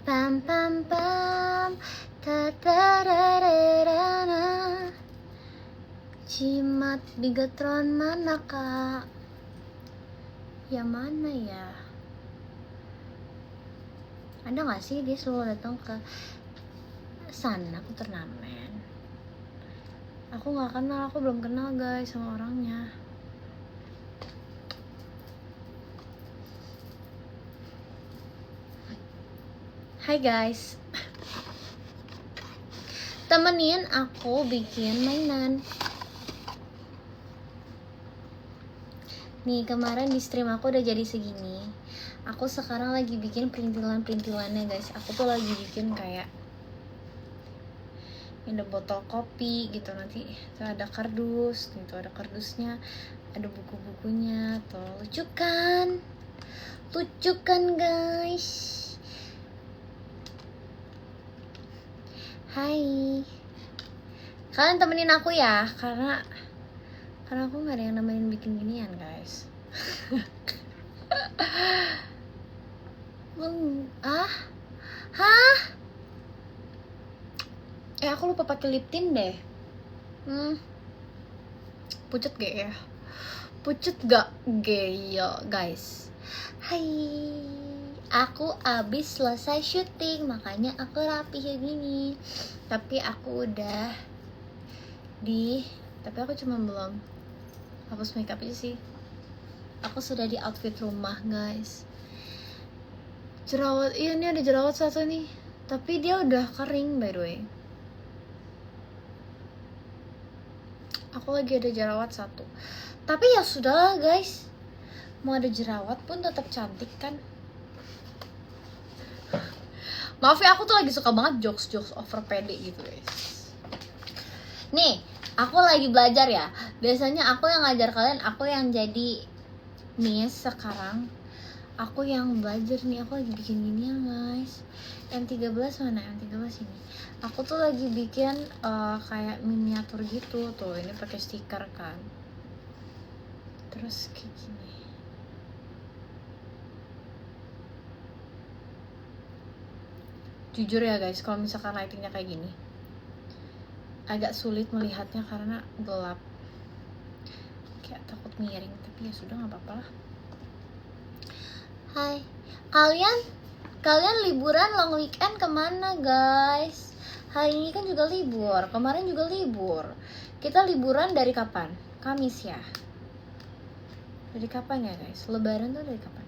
Pam pam pam ta ta ra ra ra ra. Jimat Bigetron mana kak? Yang mana ya? Ada gak sih dia selalu datang ke sana aku turnamen? Aku gak kenal, aku belum kenal guys sama orangnya. Hai guys, temenin aku bikin mainan. Nih kemarin di stream aku udah jadi segini. Aku sekarang lagi bikin perintilannya guys. Aku tuh lagi bikin kayak ini ada botol kopi gitu, nanti tuh ada kardus gitu, ada kardusnya, ada buku-bukunya. Tuh lucu kan guys. Hai, kalian temenin aku ya, karena aku nggak ada yang nemenin bikin ginian guys. Hah? Aku lupa pakai lip tint deh. Pucet gak ya? Pucet gak ya guys? Hai, aku abis selesai syuting, makanya aku rapi kayak gini. Tapi aku udah tapi aku cuma belum hapus makeup aja sih. Aku sudah di outfit rumah guys. Jerawat, iya nih ada jerawat satu nih, tapi dia udah kering by the way. Aku lagi ada jerawat satu, tapi ya sudahlah guys, mau ada jerawat pun tetap cantik kan. Maaf ya, aku tuh lagi suka banget jokes over pede gitu guys. Nih, aku lagi belajar ya. Biasanya aku yang ngajar kalian, aku yang jadi miss. Sekarang aku yang belajar nih, aku lagi bikin gini ya guys. M13 mana? M13 ini. Aku tuh lagi bikin kayak miniatur gitu tuh. Ini pakai stiker kan. Terus kayak gini. Jujur ya guys, kalau misalkan lightingnya kayak gini, agak sulit melihatnya karena gelap. Kayak takut miring, tapi ya sudah nggak apa-apa lah. Hai, kalian liburan long weekend kemana guys? Hari ini kan juga libur, kemarin juga libur. Kita liburan dari kapan? Kamis ya? Dari kapan ya guys? Lebaran tuh dari kapan?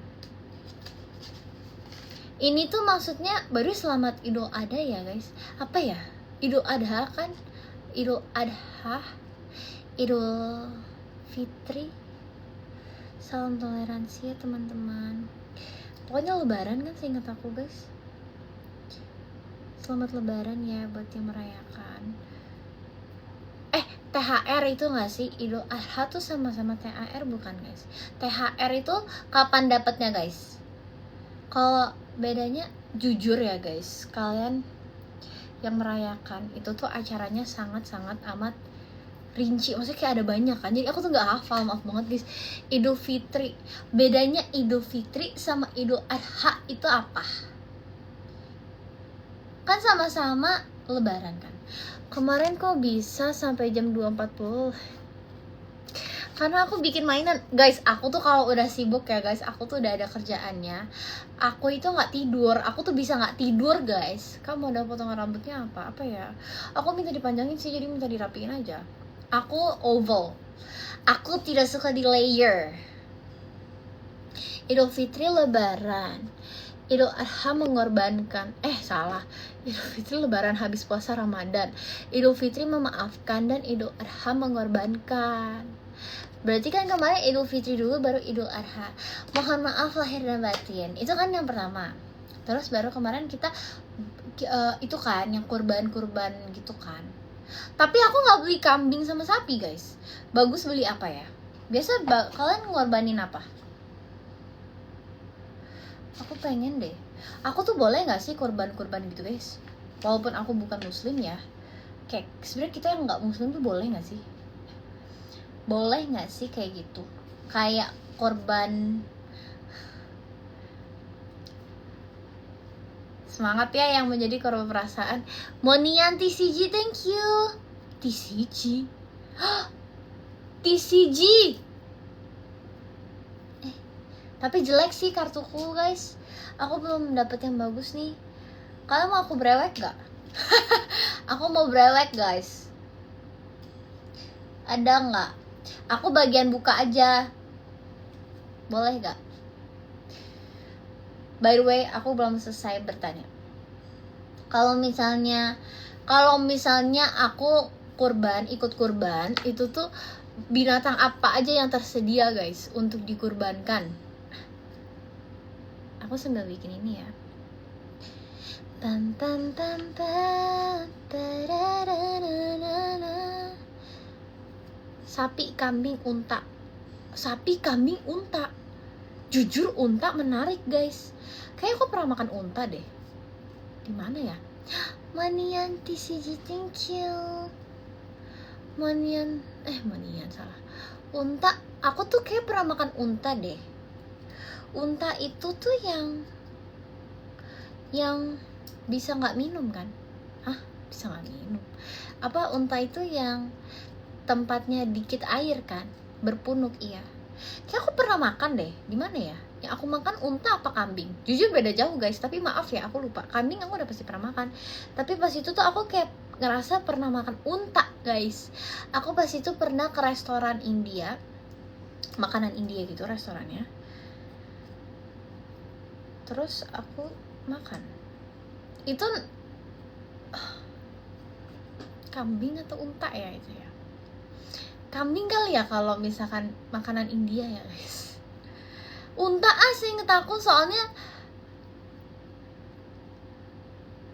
Ini tuh maksudnya baru selamat Idul Adha ya guys? Apa ya? Idul Adha kan? Idul Adha, Idul Fitri. Salam toleransi ya teman-teman. Pokoknya lebaran kan seingat aku guys. Selamat lebaran ya buat yang merayakan. THR itu gak sih? Idul Adha tuh sama-sama THR bukan guys? THR itu kapan dapatnya guys? Kalau bedanya jujur ya guys, kalian yang merayakan itu tuh acaranya sangat-sangat amat rinci, maksudnya kayak ada banyak kan, jadi aku tuh nggak hafal, maaf banget guys. Idul Fitri, bedanya Idul Fitri sama Idul Adha itu apa? Kan sama-sama lebaran kan. Kemarin kok bisa sampai jam 2.40? Karena aku bikin mainan guys. Aku tuh kalau udah sibuk ya guys, aku tuh udah ada kerjaannya, aku itu nggak tidur. Aku tuh bisa nggak tidur guys. Kamu udah potongan rambutnya apa ya? Aku minta dipanjangin sih, jadi minta dirapiin aja. Aku oval, aku tidak suka di layer. Idul Fitri lebaran, Idul Adha mengorbankan. Salah. Idul Fitri lebaran habis puasa Ramadan, Idul Fitri memaafkan, dan Idul Adha mengorbankan. Berarti kan kemarin Idul Fitri dulu baru Idul Adha. Mohon maaf lahir dan batin. Itu kan yang pertama. Terus baru kemarin kita itu kan yang kurban gitu kan. Tapi aku nggak beli kambing sama sapi guys. Bagus beli apa ya? Biasa kalian ngorbanin apa? Aku pengen deh. Aku tuh boleh nggak sih kurban gitu guys? Walaupun aku bukan muslim ya. Kayak sebenarnya kita yang nggak muslim tuh boleh nggak sih? Boleh nggak sih kayak gitu? Kayak korban Semangat ya yang menjadi korban perasaan. Monian TCG, thank you. TCG? TCG? Tapi jelek sih kartuku guys. Aku belum dapet yang bagus nih. Kalian mau aku brewek gak? Aku mau brewek guys. Ada nggak? Aku bagian buka aja. Boleh gak? By the way, aku belum selesai bertanya. Kalau misalnya aku ikut kurban, itu tuh binatang apa aja yang tersedia guys untuk dikurbankan? Aku sambil bikin ini ya. Tan tan tan tan tararararara. Sapi, kambing, unta. Sapi, kambing, unta. Jujur unta menarik guys. Kayak aku pernah makan unta deh. Di mana ya? Manian TCG, thank you. Manian salah. Unta, aku tuh kayak pernah makan unta deh. Unta itu tuh yang bisa nggak minum kan? Hah? Bisa nggak minum? Apa unta itu yang tempatnya dikit air kan? Berpunuk, iya. Kayak aku pernah makan deh. Di mana ya? Yang aku makan unta apa kambing? Jujur beda jauh guys, tapi maaf ya aku lupa. Kambing aku udah pasti pernah makan. Tapi pas itu tuh aku kayak ngerasa pernah makan unta guys. Aku pas itu pernah ke restoran India, makanan India gitu restorannya. Terus aku makan. Itu kambing atau unta ya itu ya? Kambing kali ya kalau misalkan makanan India ya guys. Unta sih inget aku, soalnya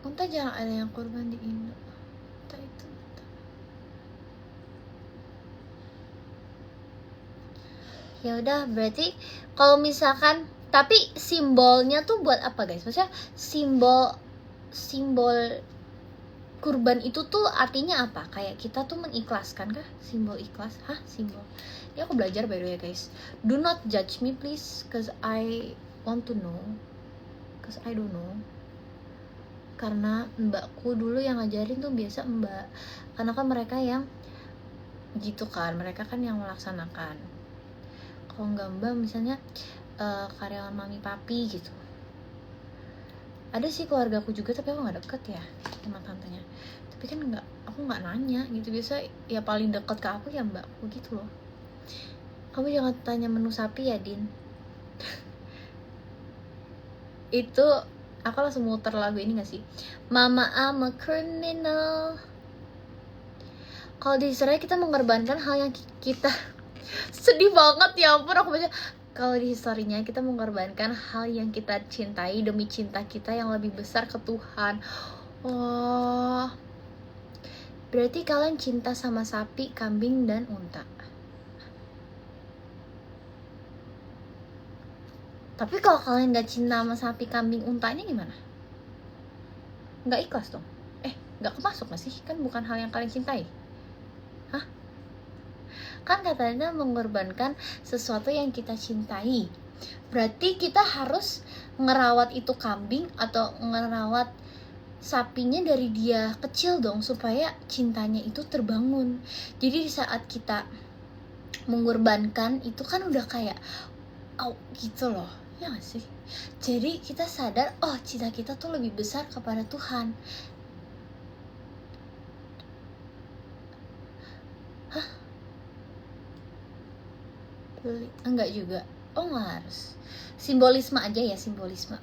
unta jarang ada yang kurban di Indo. Unta itu unta. Ya udah, berarti kalau misalkan, tapi simbolnya tuh buat apa guys? Maksudnya simbol kurban itu tuh artinya apa? Kayak kita tuh mengikhlaskan kah? Simbol ikhlas? Hah? Simbol? Ini aku belajar by the way guys. Do not judge me please, cause I want to know. Cause I don't know. Karena mbakku dulu yang ngajarin tuh biasa mbak. Karena kan mereka yang gitu kan, mereka kan yang melaksanakan. Kalau nggak mbak misalnya karyawan mami papi gitu. Ada sih keluargaku juga, tapi aku nggak deket ya sama tantenya. Tapi kan aku nggak nanya gitu, biasa ya paling deket ke aku ya mbakku gitu loh. Kamu jangan tanya menu sapi ya Din. Itu aku langsung muter lagu ini gak sih? Mama I'm a criminal. Kalau di Israel kita mengorbankan hal yang kita sedih banget ya ampun aku baca. Kalau di historinya kita mengorbankan hal yang kita cintai demi cinta kita yang lebih besar ke Tuhan. Oh, berarti kalian cinta sama sapi, kambing, dan unta. Tapi kalau kalian gak cinta sama sapi, kambing, untanya gimana? Gak ikhlas dong? Gak kemasuk gak sih? Kan bukan hal yang kalian cintai. Hah? Kan katanya mengorbankan sesuatu yang kita cintai. Berarti kita harus ngerawat itu kambing atau ngerawat sapinya dari dia kecil dong, supaya cintanya itu terbangun. Jadi di saat kita mengorbankan itu kan udah kayak gitu loh, ya gak sih? Jadi kita sadar, oh cinta kita tuh lebih besar kepada Tuhan. Hah? Enggak juga. Oh nggak harus. Simbolisme aja ya, simbolisme.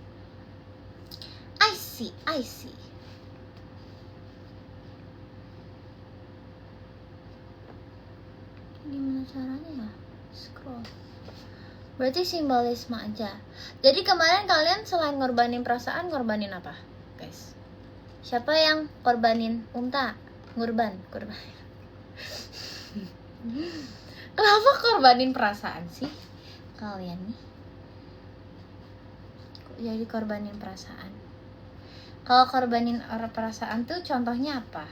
I see. Gimana caranya ya? Scroll. Berarti simbolisme aja. Jadi kemarin kalian selain ngorbanin perasaan, ngorbanin apa guys? Siapa yang korbanin unta? Kurban. Kenapa korbanin perasaan sih kalian nih? Kok jadi korbanin perasaan? Kalau korbanin perasaan tuh contohnya apa?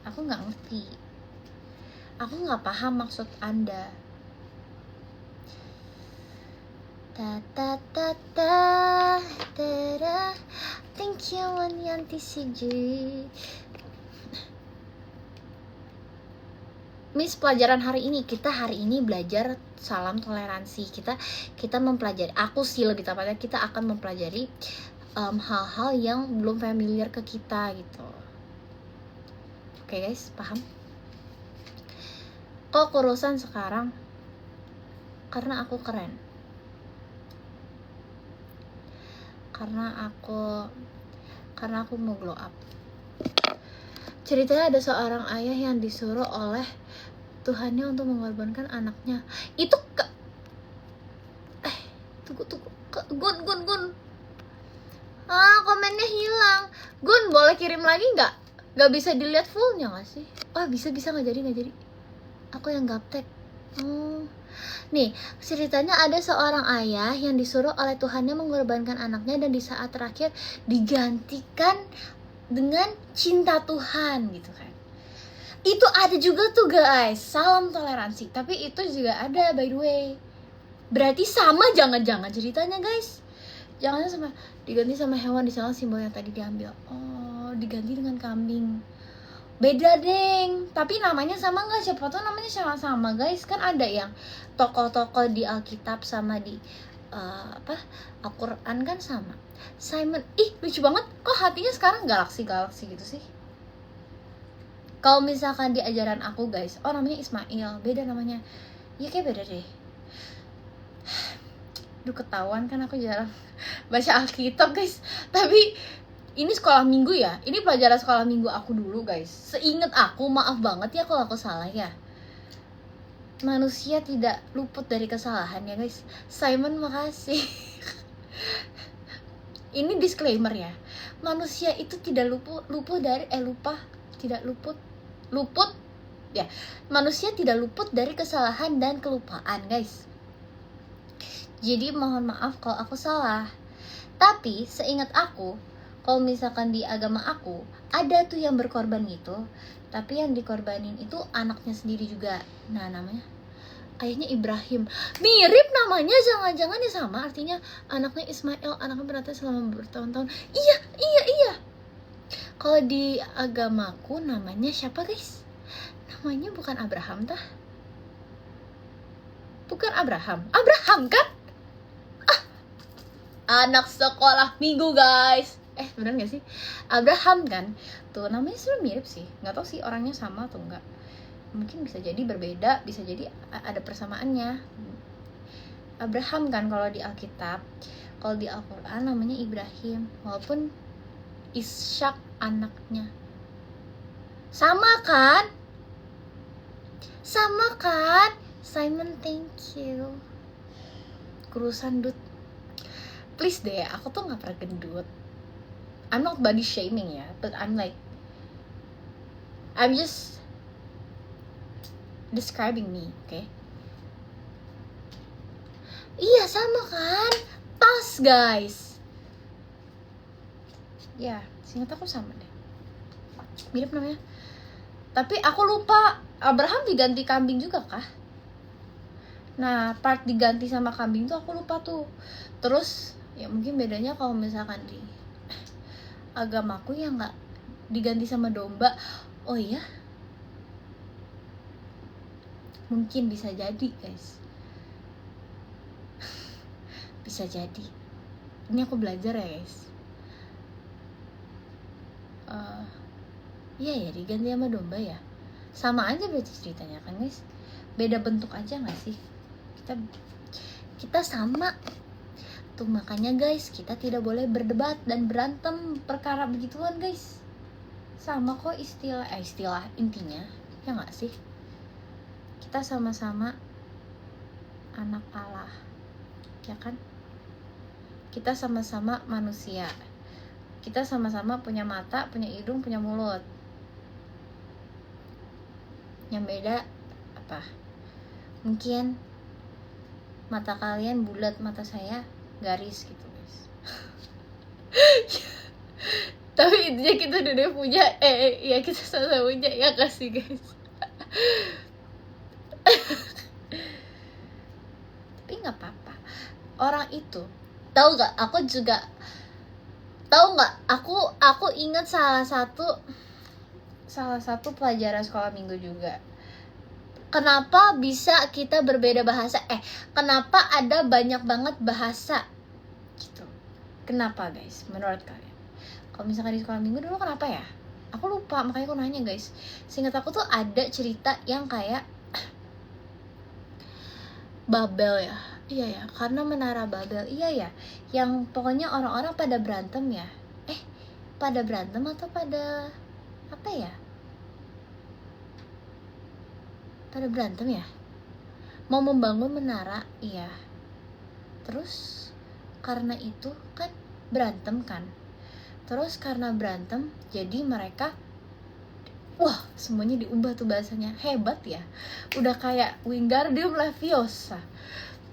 Aku nggak ngerti. Aku nggak paham maksud Anda. Ta ta ta ta ta. Thank you kalian TCG. Miss, pelajaran hari ini kita belajar salam toleransi. Kita mempelajari, aku sih lebih tepatnya kita akan mempelajari hal-hal yang belum familiar ke kita gitu. Oke guys, paham? Kok kurusan sekarang? Karena aku keren. Karena aku mau glow up. Ceritanya ada seorang ayah yang disuruh oleh Tuhannya untuk mengorbankan anaknya. Itu tunggu Gun. Komennya hilang. Gun, boleh kirim lagi nggak? Nggak bisa dilihat fullnya nggak sih? Oh, bisa nggak jadi. Aku yang gaptek. Nih, ceritanya ada seorang ayah yang disuruh oleh Tuhannya mengorbankan anaknya, dan di saat terakhir digantikan dengan cinta Tuhan gitu kan. Itu ada juga tuh guys, salam toleransi. Tapi itu juga ada by the way. Berarti sama jangan-jangan ceritanya guys. Jangan sama diganti sama hewan, di sana simbol yang tadi diambil. Oh, diganti dengan kambing. Beda deng. Tapi namanya sama nggak? Siapa tuh namanya sama guys. Kan ada yang tokoh-tokoh di Alkitab sama di Al-Quran kan sama. Simon, lucu banget. Kok hatinya sekarang galaksi gitu sih? Kalau misalkan di ajaran aku guys, namanya Ismail, beda namanya. Ya kayak beda deh. Duh, ketahuan kan aku jarang baca Alkitab guys. Tapi ini sekolah minggu ya. Ini pelajaran sekolah minggu aku dulu guys. Seingat aku, maaf banget ya kalau aku salah ya. Manusia tidak luput dari kesalahan ya guys. Simon, makasih. Ini disclaimer ya. Manusia itu tidak luput ya. Manusia tidak luput dari kesalahan dan kelupaan guys. Jadi mohon maaf kalau aku salah. Tapi seingat aku, kalau misalkan di agama aku ada tuh yang berkorban gitu, tapi yang dikorbanin itu anaknya sendiri juga. Nah, namanya ayahnya Ibrahim. Mirip namanya, jangan-jangan ya sama artinya. Anaknya Ismail, anaknya berarti selama bertahun-tahun. Iya. Kalau di agamaku namanya siapa guys? Namanya bukan Abraham tah? Bukan Abraham kan? Anak sekolah minggu guys. Bener gak sih? Abraham kan? Tuh namanya sebenarnya mirip sih. Gak tau sih orangnya sama atau enggak. Mungkin bisa jadi berbeda, bisa jadi ada persamaannya. Abraham kan kalau di Alkitab. Kalau di Al-Quran namanya Ibrahim. Walaupun Ishak anaknya. Sama kan? Simon, thank you. Kurusan dud. Please deh, aku tuh gak pernah gendut. I'm not body shaming ya, but I'm just describing me, okay? Iya, sama kan? Pas guys. Ya, seingat aku sama deh. Mirip namanya. Tapi aku lupa, Abraham diganti kambing juga kah? Nah, part diganti sama kambing tuh aku lupa tuh. Terus ya mungkin bedanya kalau misalkan di agamaku ya nggak diganti sama domba. Oh iya, mungkin bisa jadi guys. Bisa jadi. Ini aku belajar ya guys. Iya ya, diganti sama domba ya. Sama aja berarti ceritanya kan guys. Beda bentuk aja nggak sih? Kita sama. Tuh makanya guys, kita tidak boleh berdebat dan berantem perkara begituan guys. Sama kok istilah intinya, ya nggak sih? Kita sama-sama anak Allah, ya kan? Kita sama-sama manusia. Kita sama-sama punya mata, punya hidung, punya mulut. Yang beda apa? Mungkin mata kalian bulat, mata saya garis gitu guys. Tapi intinya kita udah punya ya kita sama-sama punya, ya kasih guys. Tapi nggak apa-apa. Orang itu tahu gak? Aku juga Tahu nggak, aku ingat salah satu pelajaran sekolah minggu juga. Kenapa bisa kita berbeda bahasa? Kenapa ada banyak banget bahasa gitu? Kenapa guys, menurut kalian? Kalau misalkan di sekolah minggu dulu kenapa ya? Aku lupa, makanya aku nanya guys. Seingat aku tuh ada cerita yang kayak Babel ya. Iya ya, karena menara Babel. Iya ya, yang pokoknya orang-orang pada berantem ya. Pada berantem atau pada apa ya? Pada berantem ya? Mau membangun menara, iya. Terus karena itu kan berantem kan. Terus karena berantem jadi mereka semuanya diubah tuh bahasanya. Hebat ya. Udah kayak Wingardium Leviosa.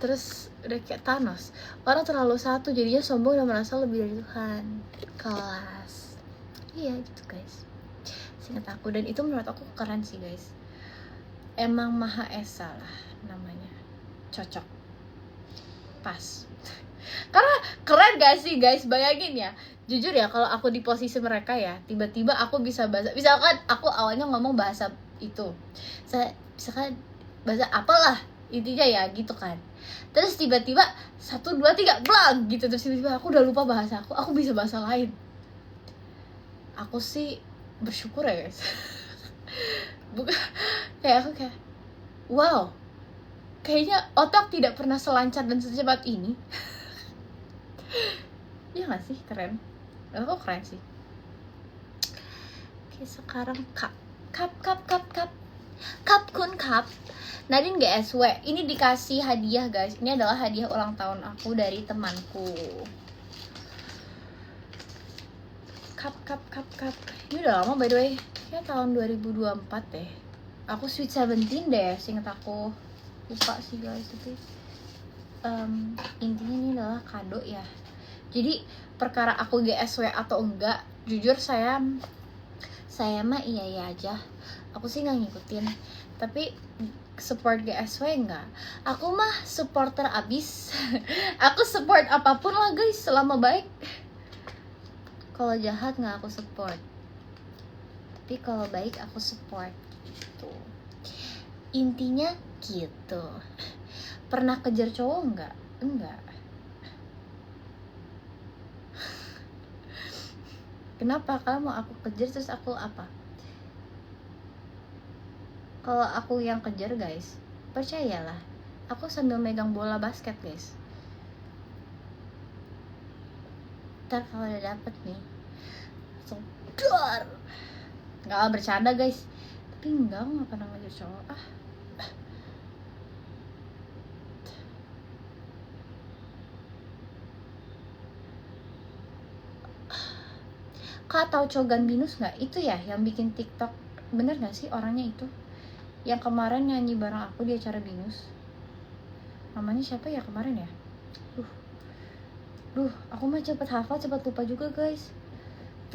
Terus udah kayak Thanos. Orang terlalu satu jadinya sombong dan merasa lebih dari Tuhan. Kelas. Iya gitu guys. Seingat aku, dan itu menurut aku keren sih guys. Emang Maha Esa lah namanya. Cocok. Pas. Karena keren gak sih guys? Bayangin ya. Jujur ya, kalau aku di posisi mereka ya, tiba-tiba aku bisa bahasa, misalkan aku awalnya ngomong bahasa itu, misalkan bahasa apalah intinya ya gitu kan. Terus tiba-tiba 1, 2, 3 blang gitu, terus tiba-tiba aku udah lupa bahasa aku bisa bahasa lain. Aku sih bersyukur ya guys. Bukan kayak aku kayak wow, kayaknya otak tidak pernah selancar dan secepat ini. Iya gak sih? Keren. Aku keren sih. Oke, sekarang cup kun cup. Nadine GSW. Ini dikasih hadiah guys. Ini adalah hadiah ulang tahun aku dari temanku. Cup. Ini udah lama by the way. Ya tahun 2024 deh. Aku Sweet 17 deh, seinget aku. Lupa sih guys, tapi intinya ini adalah kado ya. Jadi perkara aku GSW atau enggak, jujur saya mah iya aja. Aku sih nggak ngikutin, tapi support GSW enggak. Aku mah supporter abis. Aku support apapun lah guys, selama baik. Kalau jahat nggak aku support, tapi kalau baik aku support gitu. Intinya gitu. Pernah kejar cowok enggak? Enggak. Kenapa? Kalau mau aku kejar terus aku apa? Kalau aku yang kejar guys, percayalah, aku sambil megang bola basket guys. Ntar kalau udah dapet nih, langsung dar. Nggak bercanda guys, tapi nggak pernah ngejar cowok. Kak tahu Cogan Binus nggak? Itu ya yang bikin TikTok. Bener nggak sih orangnya itu? Yang kemarin nyanyi bareng aku di acara Binus. Namanya siapa ya kemarin ya? Aku mah cepet hafal, cepet lupa juga guys.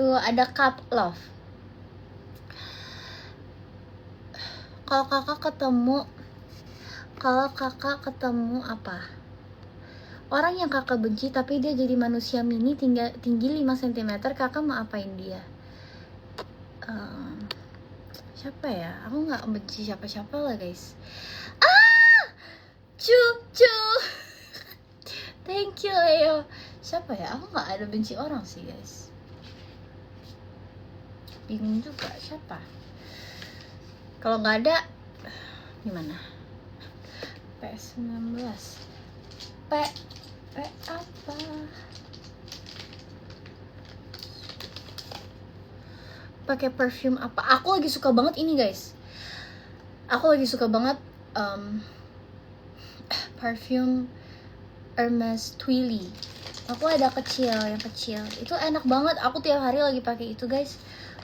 Tuh ada Cup Love. Kalau kakak ketemu apa? Orang yang kakak benci tapi dia jadi manusia mini tinggi 5 cm, kakak mau apain dia? Siapa ya? Aku nggak benci siapa-siapa lah guys. Cucu. Thank you Leo. Siapa ya? Aku nggak ada benci orang sih guys. Bingung juga siapa. Kalau nggak ada, gimana? PS19. P apa? Pakai perfume apa? Aku lagi suka banget ini guys. Aku lagi suka banget parfum Hermes Twilly. Aku ada yang kecil. Itu enak banget. Aku tiap hari lagi pakai itu guys.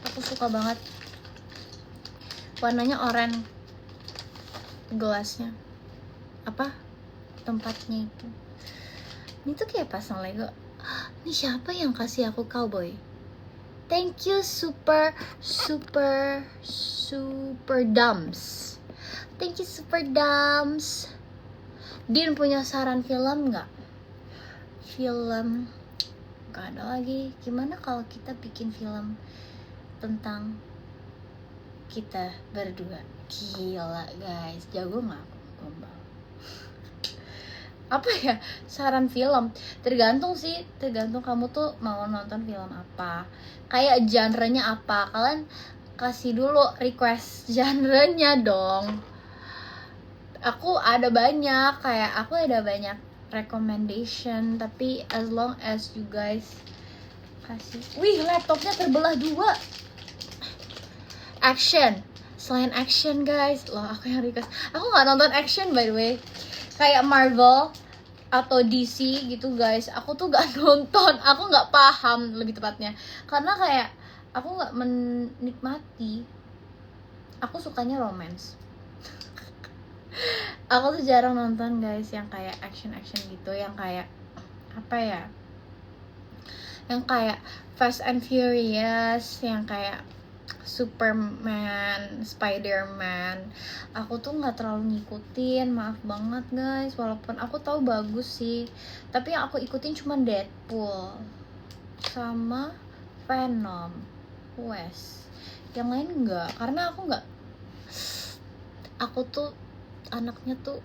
Aku suka banget. Warnanya oranye. Gelasnya. Apa? Tempatnya itu. Ini tuh kayak pasang Lego. Ini siapa yang kasih aku cowboy? Thank you super dumps. Thank you super dumps. Din punya saran film nggak? Film Gak ada lagi. Gimana kalau kita bikin film tentang kita berdua? Gila guys, jago gak aku gombal? Apa ya saran film? Tergantung sih, tergantung kamu tuh mau nonton film apa, kayak genre-nya apa. Kalian kasih dulu request genre-nya dong. Aku ada banyak recommendation, tapi as long as you guys kasih. Wih, laptopnya terbelah dua. Action, selain action guys, loh aku yang request. Aku nggak nonton action by the way, kayak Marvel atau DC gitu guys. Aku tuh gak nonton, aku nggak paham lebih tepatnya, karena kayak aku nggak menikmati. Aku sukanya romance. Aku tuh jarang nonton guys yang kayak action gitu, yang kayak apa ya, yang kayak Fast and Furious, yang kayak Superman, Spiderman. Aku tuh nggak terlalu ngikutin, maaf banget guys. Walaupun aku tahu bagus sih, tapi yang aku ikutin cuma Deadpool sama Venom, wes. Yang lain enggak, karena aku tuh anaknya tuh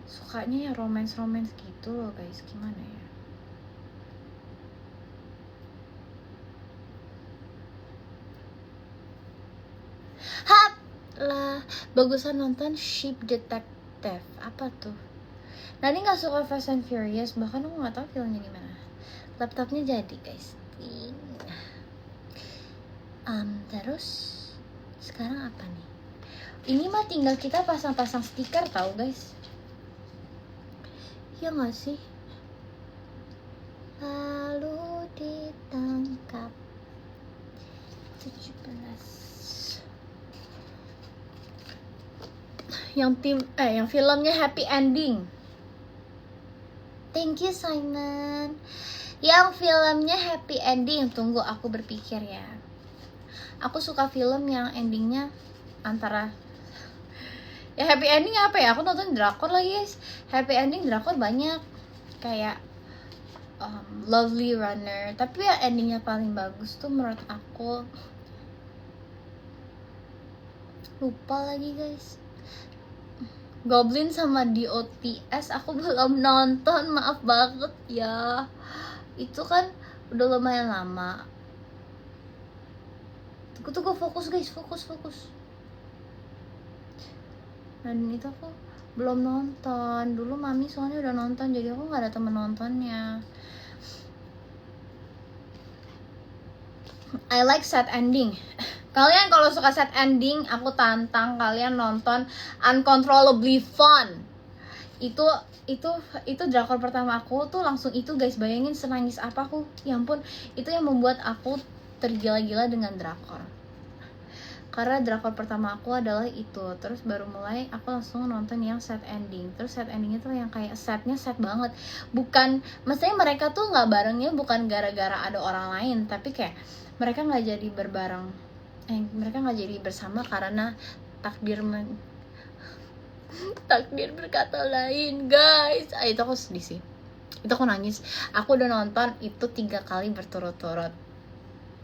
sukanya ya romance gitu loh guys. Gimana ya, hap lah, bagusan nonton Ship Detective. Apa tuh? Nani nggak suka Fast and Furious, bahkan aku nggak tahu filmnya gimana. Laptopnya jadi guys. Terus sekarang apa nih? Ini mah tinggal kita pasang-pasang stiker tahu guys. Ya nggak sih? Lalu ditangkap 17. Yang filmnya happy ending. Thank you Simon. Yang filmnya happy ending, tunggu aku berpikir ya. Aku suka film yang endingnya antara ya happy ending apa ya? Aku nonton drakor lagi guys. Happy ending drakor banyak, kayak Lovely Runner. Tapi ya endingnya paling bagus tuh menurut aku, lupa lagi guys, Goblin sama DOTS. Aku belum nonton, maaf banget ya. Itu kan udah lumayan lama. Tunggu fokus guys, fokus. Dan itu aku belum nonton. Dulu mami soalnya udah nonton, jadi aku nggak ada temen nontonnya. I like sad ending. Kalian kalau suka sad ending, aku tantang kalian nonton Uncontrollably Fun. Itu drakor pertama aku tuh langsung itu guys. Bayangin senangis apa aku, ya ampun. Itu yang membuat aku tergila-gila dengan drakor, karena drakor pertama aku adalah itu. Terus baru mulai aku langsung nonton yang sad ending. Terus sad endingnya tuh yang kayak sadnya sad banget. Bukan, maksudnya mereka tuh nggak barengnya bukan gara-gara ada orang lain, tapi kayak mereka nggak jadi berbareng, mereka nggak jadi bersama karena takdir berkata lain guys. Itu aku sedih sih, itu aku nangis. Aku udah nonton itu 3 kali berturut-turut,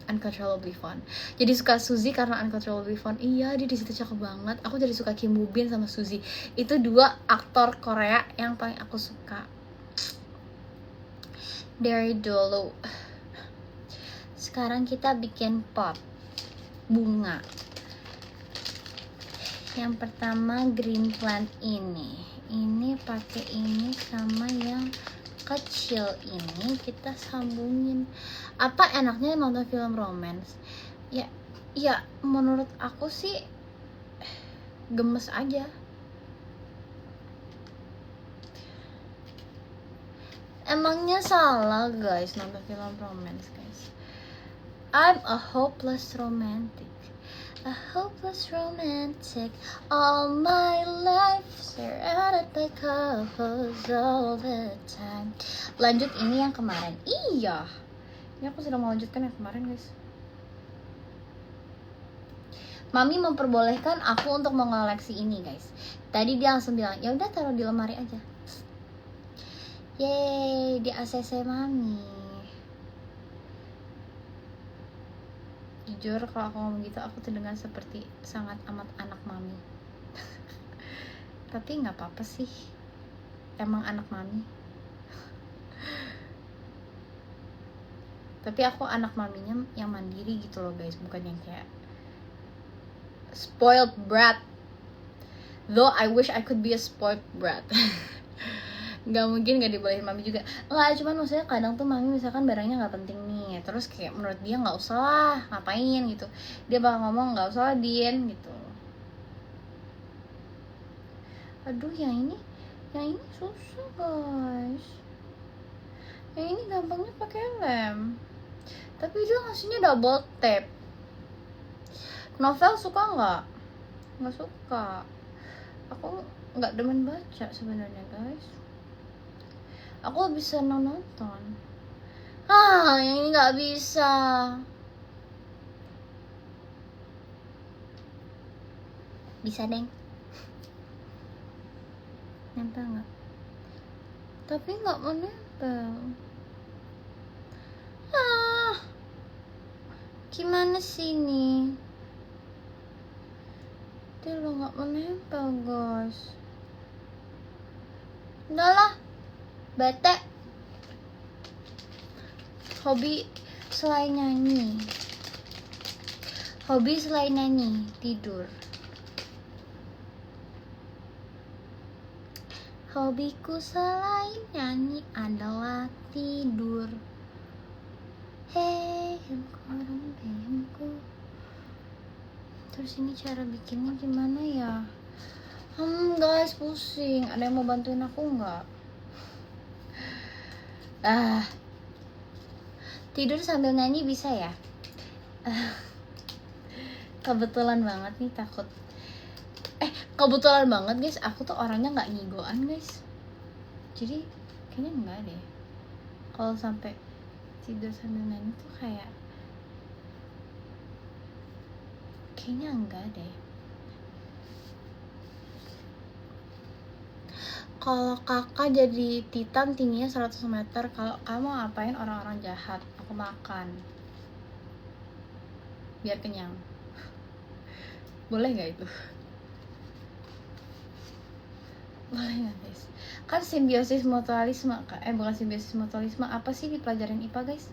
Uncontrollably Fun. Jadi suka Suzy karena Uncontrollably Fun. Iya, dia di situ cakep banget. Aku jadi suka Kim Woo Bin sama Suzy. Itu 2 aktor Korea yang paling aku suka dari dulu. Sekarang kita bikin pot bunga. Yang pertama green plant ini pakai ini sama yang kecil ini kita sambungin. Apa enaknya nonton film romance? Ya menurut aku sih gemes aja. Emangnya salah guys nonton film romance guys? I'm a hopeless romantic, all my life surrounded by couples all the time. Lanjut ini yang kemarin. Iya, ini aku sedang melanjutkan yang kemarin guys. Mami memperbolehkan aku untuk mengoleksi ini guys. Tadi dia langsung bilang, ya udah taruh di lemari aja. Yeay, di ACC Mami. Jujur kalau aku ngomong gitu aku terdengar seperti sangat amat anak Mami. Tapi nggak apa-apa sih, emang anak Mami. Tapi aku anak Maminya yang mandiri gitu loh guys, bukan yang kayak spoiled brat. Though I wish I could be a spoiled brat. Nggak mungkin nggak dibolehin Mami juga. Nggak, cuman maksudnya kadang tuh Mami misalkan barangnya nggak penting nih, terus kayak menurut dia nggak usah lah, ngapain gitu, dia bakal ngomong nggak usah lah Din gitu. Aduh, yang ini susah guys. Yang ini gampangnya pakai lem, tapi dia ngasihnya double tap. Novel suka nggak? Nggak suka. Aku nggak demen baca sebenarnya guys. Aku bisa nonton. Yang ini nggak bisa. Bisa deng. Nempel nggak? Tapi nggak mau nempel. Gimana sih ini? Dia lo nggak mau nempel guys. Udahlah, bete. Hobi selain nyanyi, tidur. Hobiku selain nyanyi adalah tidur. Hei, hemku. Terus ini cara bikinnya gimana ya? Guys, pusing. Ada yang mau bantuin aku nggak? Tidur sambil nyanyi bisa ya? Kebetulan banget nih, kebetulan banget guys, aku tuh orangnya nggak ngigoan guys, jadi kayaknya enggak deh kalau sampai tidur sambil nyanyi tuh kayaknya enggak deh. Kalau kakak jadi Titan tingginya 100 meter, kalau kamu ngapain orang-orang jahat? Aku makan biar kenyang. Boleh nggak itu? Boleh nggak guys? Kan simbiosis mutualisme, bukan simbiosis mutualisme, apa sih di pelajaran IPA guys?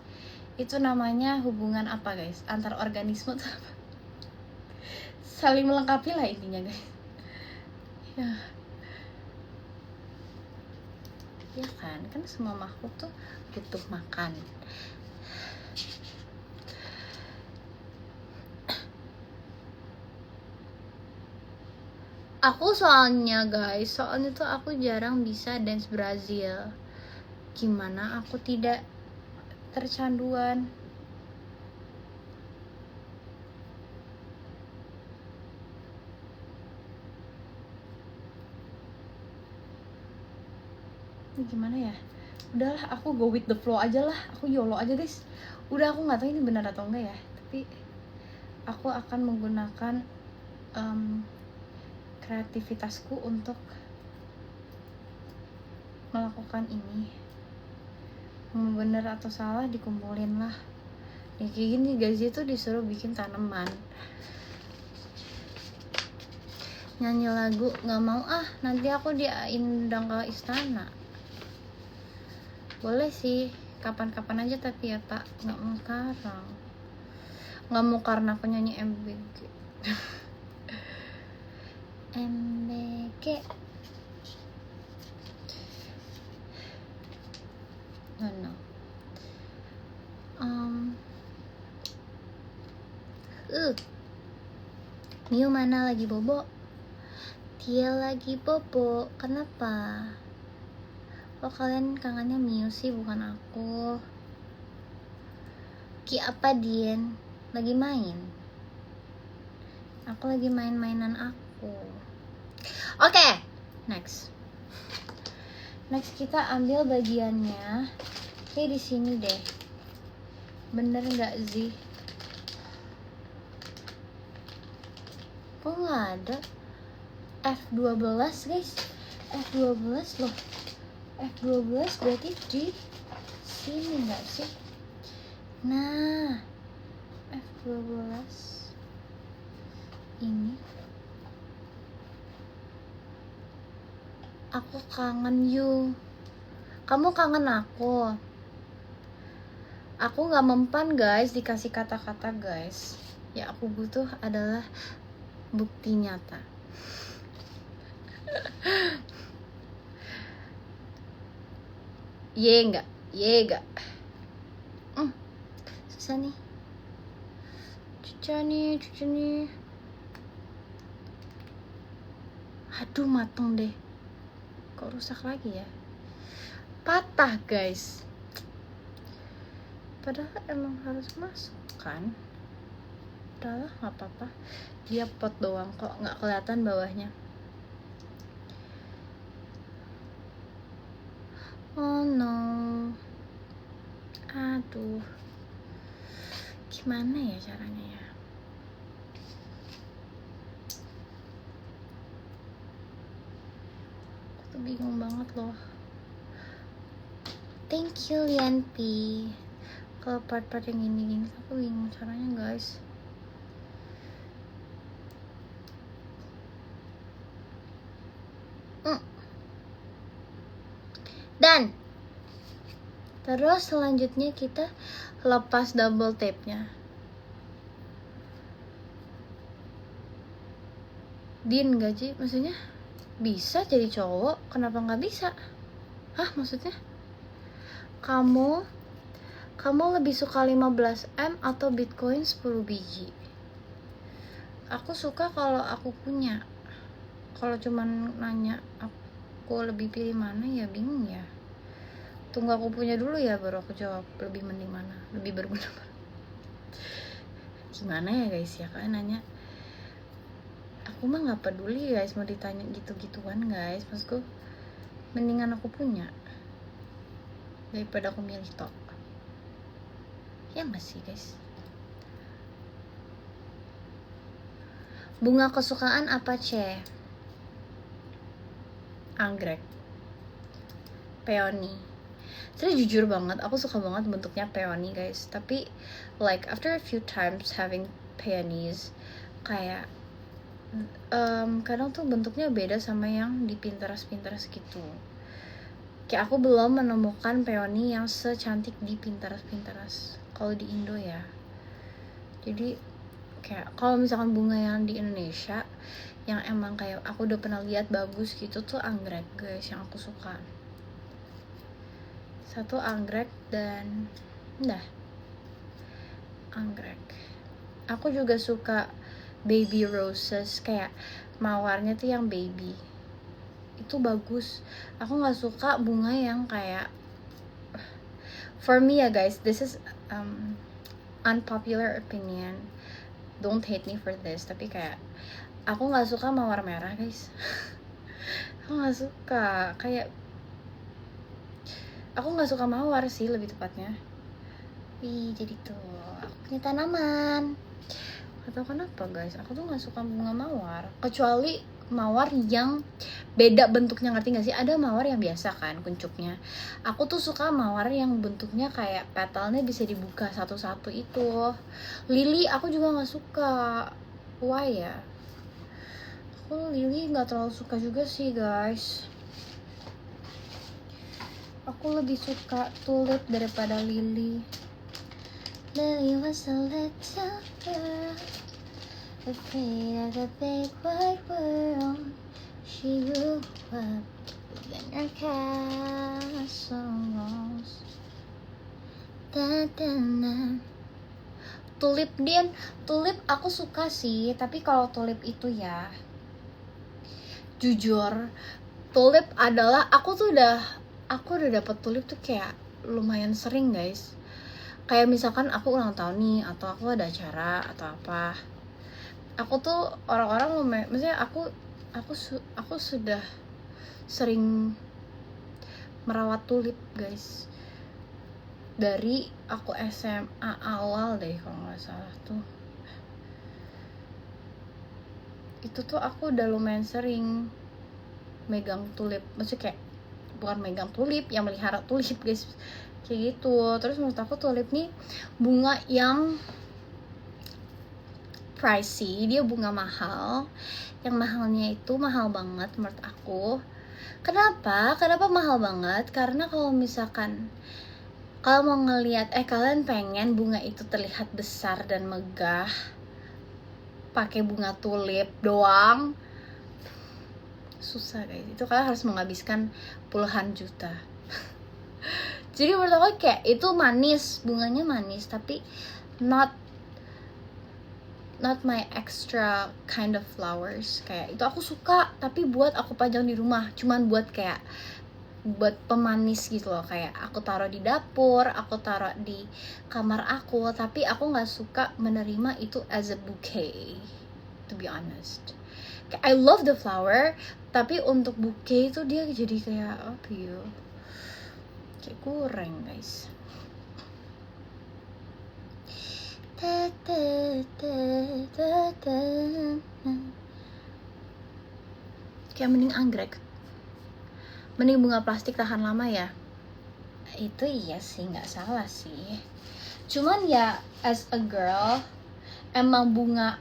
Itu namanya hubungan apa guys? Antar organisme tuh apa? Saling melengkapi lah intinya guys. Ya kan semua makhluk tuh butuh makan. Aku soalnya tuh aku jarang bisa dance Brazil. Gimana aku tidak tercanduan? Gimana ya? Udahlah, aku go with the flow aja lah. Aku YOLO aja guys. Udah, aku nggak tahu ini benar atau enggak ya, tapi aku akan menggunakan kreativitasku untuk melakukan ini. Mau bener atau salah dikumpulin lah. Ya kayak gini guys, itu disuruh bikin tanaman, nyanyi lagu, nggak mau nanti aku diundang ke istana. Boleh sih, kapan-kapan aja, tapi ya Pak, nggak mau sekarang. Nggak mau karena aku nyanyi MBG. MBG. No. Miu mana lagi bobo? Dia lagi bobo. Kenapa? Kok kalian kangennya Miu sih, bukan aku? Ki apa Dien? Lagi main? Aku lagi main-mainan aku. Oke, next kita ambil bagiannya. Kayak di sini deh. Bener nggak sih? Kok nggak ada? F12 guys, F12 loh. F12 berarti di sini nggak sih? Nah, F12 ini. Aku kangen you. Kamu kangen aku. Aku gak mempan guys dikasih kata-kata guys. Ya aku butuh adalah bukti nyata. Ye enggak. Susah nih. Cuca nih. Aduh mateng deh. Kok rusak lagi ya? Patah guys. Padahal emang harus masuk kan? Udahlah gak apa-apa. Dia pot doang kok, gak kelihatan bawahnya. Oh no. Aduh. Gimana ya caranya ya? Aku tuh bingung banget loh. Thank you Lianpi. Kalau part-part yang ini aku bingung caranya guys. Dan terus selanjutnya kita lepas double tape-nya. Din gaji maksudnya bisa jadi cowok, kenapa nggak bisa? Hah maksudnya? Kamu lebih suka 15M atau Bitcoin 10 biji? Aku suka kalau aku punya. Kalau cuman nanya aku lebih pilih mana ya bingung ya. Tunggu aku punya dulu ya baru aku jawab lebih mending mana, lebih berguna mana. Gimana ya guys ya, kalian nanya. Aku mah gak peduli guys mau ditanya gitu-gituan guys. Maksudku mendingan aku punya daripada aku milih tok. Ya gak sih guys? Bunga kesukaan apa Ce? Anggrek, peony. Jadi jujur banget, aku suka banget bentuknya peony guys. Tapi like after a few times having peonies, kayak kadang tuh bentuknya beda sama yang di Pinterest gitu. Kayak aku belum menemukan peony yang secantik di Pinterest kalau di Indo ya. Jadi kayak kalau misalkan bunga yang di Indonesia yang emang kayak aku udah pernah lihat bagus gitu tuh anggrek guys yang aku suka. Satu anggrek dan anggrek. Aku juga suka baby roses, kayak mawarnya tuh yang baby. Itu bagus. Aku nggak suka bunga yang kayak, for me ya guys, this is unpopular opinion. Don't hate me for this, tapi kayak aku nggak suka mawar merah guys. Aku nggak suka, kayak aku nggak suka mawar sih lebih tepatnya. Jadi tuh aku punya tanaman. Gak tau kenapa guys, aku tuh nggak suka bunga mawar, kecuali mawar yang beda bentuknya, ngerti gak sih? Ada mawar yang biasa kan kuncupnya. Aku tuh suka mawar yang bentuknya kayak petalnya bisa dibuka satu-satu itu. Lili aku juga nggak suka. Why ya? Aku lili nggak terlalu suka juga sih guys. Aku lebih suka tulip daripada lili. Lily was a little girl, afraid of the big wide world. She grew up within her castle walls. Tulip Din, tulip aku suka sih, tapi kalau tulip itu ya, jujur, tulip adalah aku udah dapet tulip tuh kayak lumayan sering guys. Kayak misalkan aku ulang tahun nih, atau aku ada acara atau apa, aku tuh orang-orang maksudnya aku sudah sering merawat tulip guys dari aku SMA awal deh kalau nggak salah tuh. Itu tuh aku udah lumayan sering megang tulip, maksudnya kayak bukan megang tulip, yang melihara tulip guys, kayak gitu. Terus menurut aku tulip nih bunga yang pricey, dia bunga mahal, yang mahalnya itu mahal banget menurut aku. Kenapa mahal banget? Karena kalau misalkan kalau mau ngelihat kalian pengen bunga itu terlihat besar dan megah pakai bunga tulip doang, susah guys. Itu kalian harus menghabiskan puluhan juta. Jadi menurut aku kayak itu manis, bunganya manis, tapi not my extra kind of flowers. Kayak itu aku suka, tapi buat aku pajang di rumah, cuman buat kayak buat pemanis gitu loh. Kayak aku taruh di dapur, aku taruh di kamar aku, tapi aku nggak suka menerima itu as a bouquet, to be honest. Kayak I love the flower, tapi untuk bouquet itu dia jadi kayak apa ya, kayak kurang guys. Kayak mending anggrek, mending bunga plastik tahan lama ya. Itu iya sih, nggak salah sih. Cuman ya as a girl, emang bunga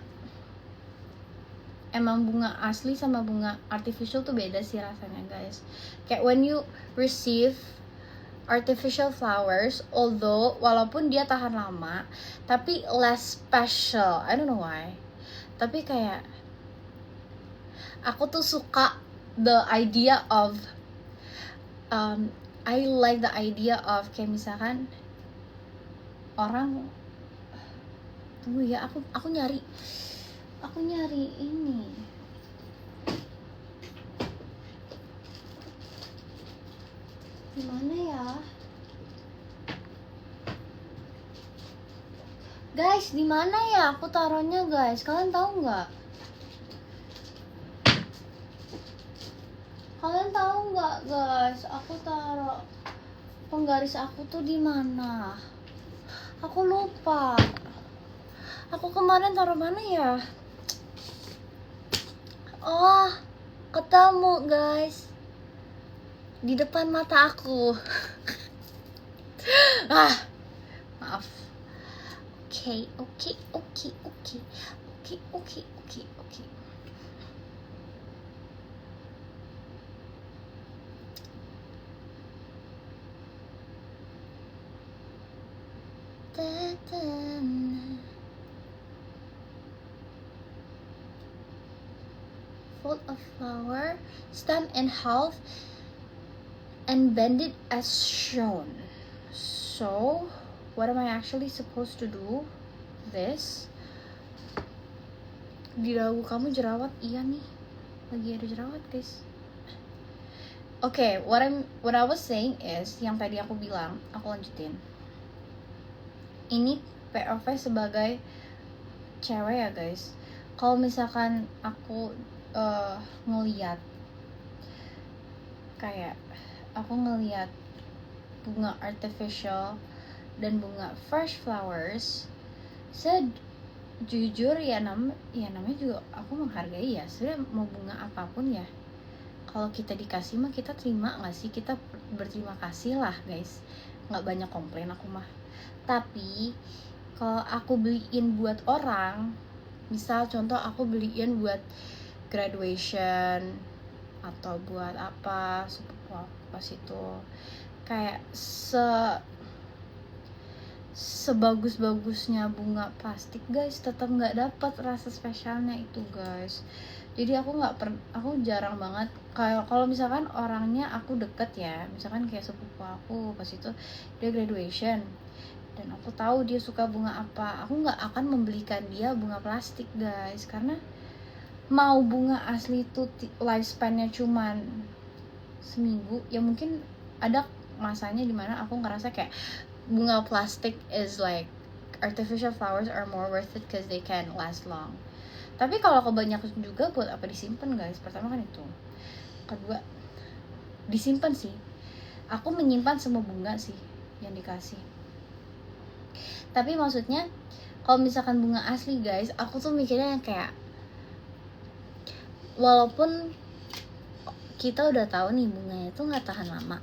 asli sama bunga artificial tuh beda sih rasanya guys. Kayak when you receive artificial flowers, although walaupun dia tahan lama, tapi less special. I don't know why. Tapi kayak aku tuh suka the idea of I like the idea of kayak misalkan orang, tunggu ya, aku nyari ini. Gimana ya? Guys, di mana ya aku taruhnya guys? Kalian tahu nggak? Guys? Aku taruh penggaris aku tuh di mana? Aku lupa. Aku kemarin taruh mana ya? Oh, ketemu guys. Di depan mata aku. Maaf. Oke. Fold a flower, stem in half, and bend it as shown. So, what am I actually supposed to do? This. Di dagu kamu jerawat? Iya nih, lagi ada jerawat guys. Okay, what I was saying is, yang tadi aku bilang, aku lanjutin. Ini POV sebagai cewek ya guys. Kalau misalkan aku ngeliat bunga artificial dan bunga fresh flowers, jujur ya namanya juga aku menghargai ya. Sebenarnya mau bunga apapun ya, kalau kita dikasih mah kita terima nggak sih? Kita berterima kasih lah guys, nggak banyak komplain aku mah. Tapi kalau aku beliin buat orang, misal contoh aku beliin buat graduation atau buat apa pas itu, kayak sebagus-bagusnya bunga plastik guys, tetap nggak dapat rasa spesialnya itu guys. Jadi aku jarang banget kalau misalkan orangnya aku deket ya, misalkan kayak sepupu aku pas itu dia graduation dan aku tahu dia suka bunga apa, aku nggak akan membelikan dia bunga plastik guys, karena mau bunga asli itu lifespan-nya cuman seminggu ya, mungkin ada masanya dimana aku ngerasa kayak bunga plastik is like artificial flowers are more worth it because they can last long. Tapi kalau kebanyakan juga buat apa disimpan guys? Pertama kan itu, kedua disimpan sih. Aku menyimpan semua bunga sih yang dikasih. Tapi maksudnya kalau misalkan bunga asli guys, aku tuh mikirnya kayak walaupun kita udah tahu nih bunganya itu nggak tahan lama,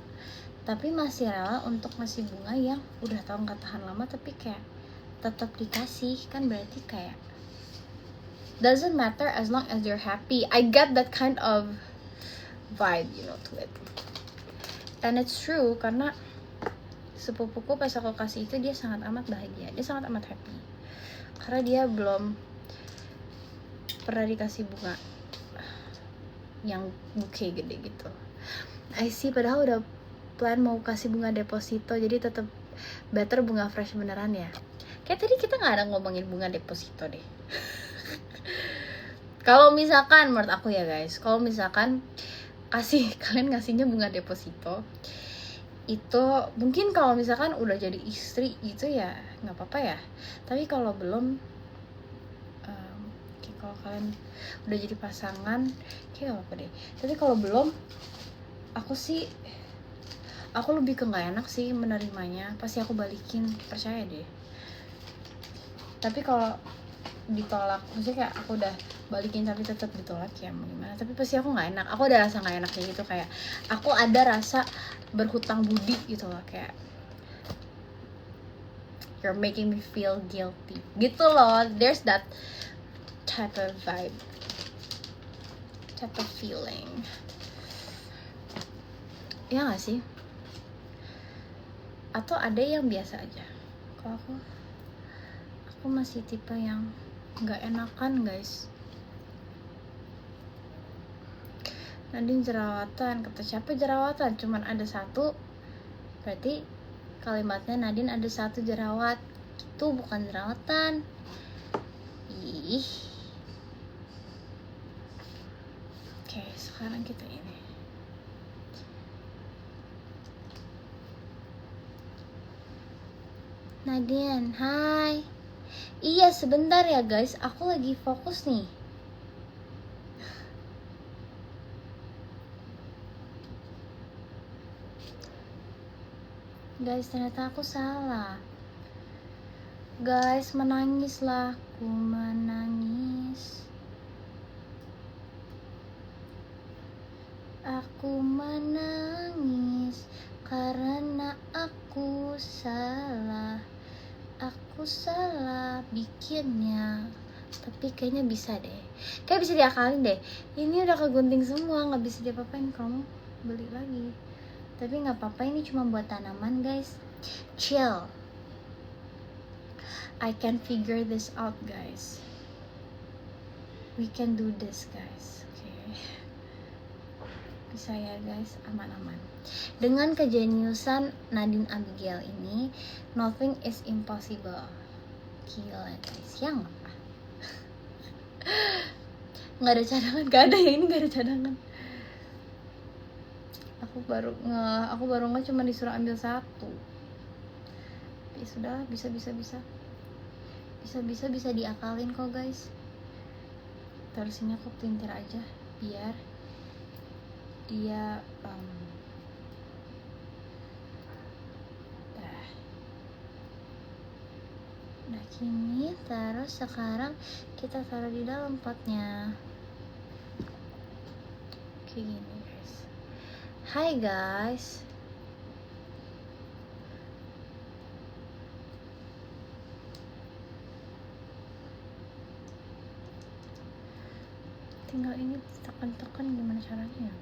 tapi masih rela untuk ngasih bunga yang udah tahu nggak tahan lama tapi kayak tetap dikasih, kan berarti kayak doesn't matter as long as you're happy. I get that kind of vibe, you know, to it. And it's true, karena sepupuku pas aku kasih itu dia sangat amat bahagia, dia sangat amat happy karena dia belum pernah dikasih bunga yang bouquet gede gitu. I see, padahal udah plan mau kasih bunga deposito, jadi tetap better bunga fresh beneran ya. Kayak tadi kita nggak ada ngomongin bunga deposito deh. Kalau misalkan menurut aku ya guys, kalau misalkan kalian ngasihnya bunga deposito, itu mungkin kalau misalkan udah jadi istri gitu ya nggak apa-apa ya. Tapi kalau belum, kalau kalian udah jadi pasangan kayak gak apa-apa deh. Tapi kalau belum, aku lebih ke nggak enak sih menerimanya, pasti aku balikin, percaya deh. Tapi kalau ditolak, maksudnya kayak aku udah balikin tapi tetap ditolak, ya mau gimana, tapi pasti aku nggak enak, aku ada rasa nggak enaknya gitu, kayak aku ada rasa berhutang budi gitu loh, kayak you're making me feel guilty gitu loh. There's that type of vibe, type of feeling, ya nggak sih? Atau ada yang biasa aja? Kalau aku masih tipe yang nggak enakan guys. Nadine jerawatan, kata siapa jerawatan? Cuman ada satu, berarti kalimatnya Nadine ada satu jerawat, itu bukan jerawatan. Ih. Oke, sekarang kita ini. Nadine, hai. Iya sebentar ya guys, aku lagi fokus nih. Guys, ternyata aku salah. Guys, menangislah, aku menangis. Aku menangis karena aku salah. Aku salah bikinnya. Tapi kayaknya bisa deh. Kayak bisa diakalin deh. Ini udah kegunting semua, gak bisa diapa-apain. Kamu beli lagi. Tapi gak apa-apa, ini cuma buat tanaman guys. Chill. I can figure this out guys. We can do this guys. Okay. Bisa ya guys, aman-aman. Dengan kejeniusan Nadine Abigail ini, nothing is impossible. Gila guys, ya nggak? Nggak ada cadangan, nggak ada ya, ini nggak ada cadangan. Aku baru nge cuma disuruh ambil satu. Ya sudah, bisa diakalin kok guys. Terus ini aku pelintir aja biar dia Nah gini, terus sekarang kita taruh di dalam potnya kayak gini guys. Hai guys, tinggal ini tekan-tekan, gimana caranya?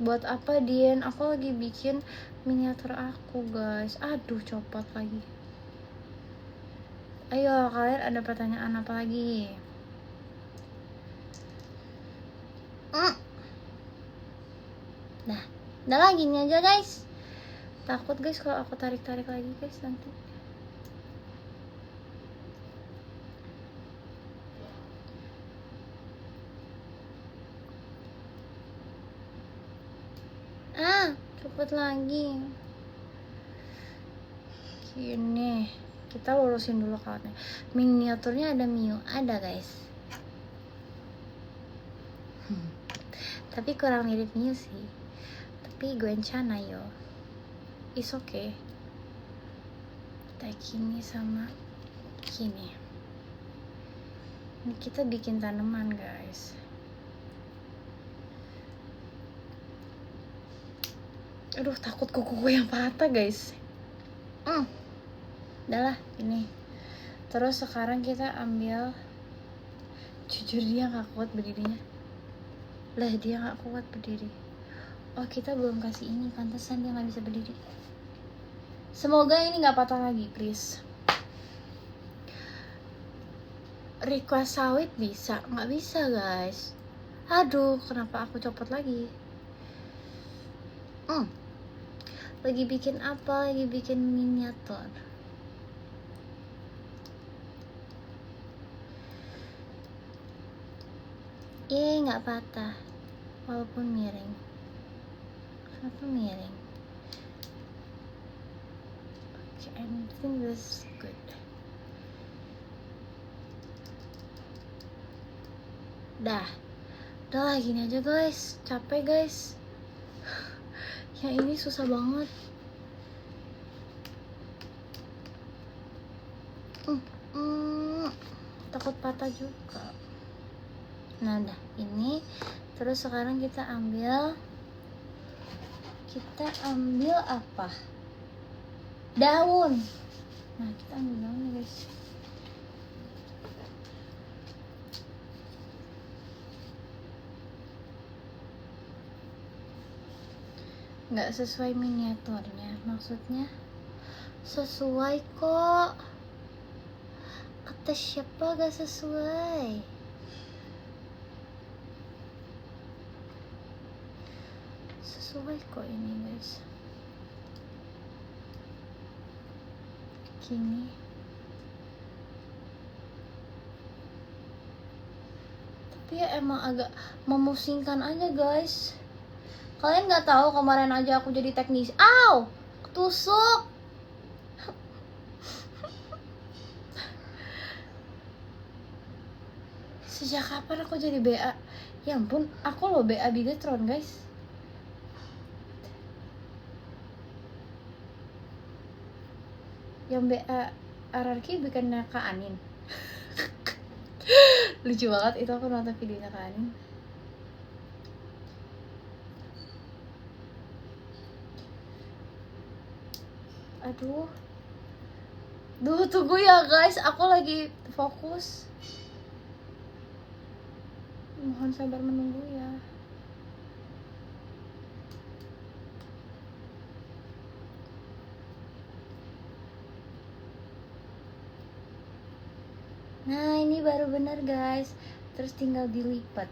Buat apa Dian? Aku lagi bikin miniatur aku guys. Aduh, copot lagi. Ayo, kalian ada pertanyaan apa lagi? Nah, udah lagi ini aja guys. Takut guys kalau aku tarik-tarik lagi guys nanti. Copot lagi. Gini, kita lurusin dulu kawannya. Miniaturnya ada Miu, ada guys. Tapi kurang mirip Miu sih. Tapi Gwenchana yo. It's okay. Kita gini sama gini. Ini kita bikin tanaman guys. Aduh, takut kuku yang patah guys. Udahlah ini. Terus sekarang kita ambil. Jujur dia gak kuat berdirinya. Lah dia gak kuat berdiri. Oh kita belum kasih ini, pantesan dia gak bisa berdiri. Semoga ini gak patah lagi please. Request sawit bisa? Gak bisa guys. Aduh kenapa aku copot lagi. Lagi bikin apa? Lagi bikin miniatur. Nggak patah, walaupun miring. Kenapa miring? Okay, I think this is good. Udah lah gini aja guys. Capek guys. Yang ini susah banget. Takut patah juga. Nah dah ini. Terus sekarang kita ambil apa? Daun. Nah kita ambil daunnya guys. Nggak sesuai miniaturnya, maksudnya sesuai kok. Kata siapa gak sesuai? Sesuai kok ini guys. Gini. Tapi ya emang agak memusingkan aja guys. Kalian nggak tahu kemarin aja aku jadi teknis. Aw, ketusuk. Sejak kapan aku jadi BA? Ya ampun, aku loh BA Bigetron guys. Yang BA RRQ bukannya Kak Anin. Lucu banget itu, aku nonton videonya Kak Anin. Aduh, tunggu ya guys, aku lagi fokus. Mohon sabar menunggu ya. Nah ini baru bener guys. Terus tinggal dilipat.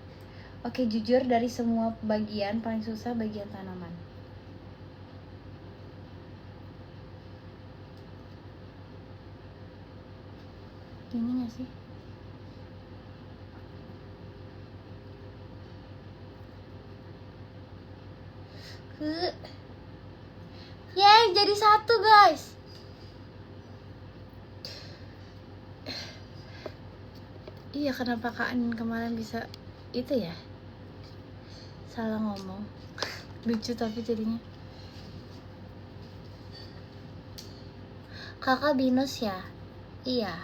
Oke, jujur dari semua bagian paling susah bagian tanaman. Gini gak sih? Yeay, jadi satu guys. Iya, kenapa Kak Anin kemarin bisa itu ya? Salah ngomong. Lucu tapi jadinya. Kakak binus ya? Iya.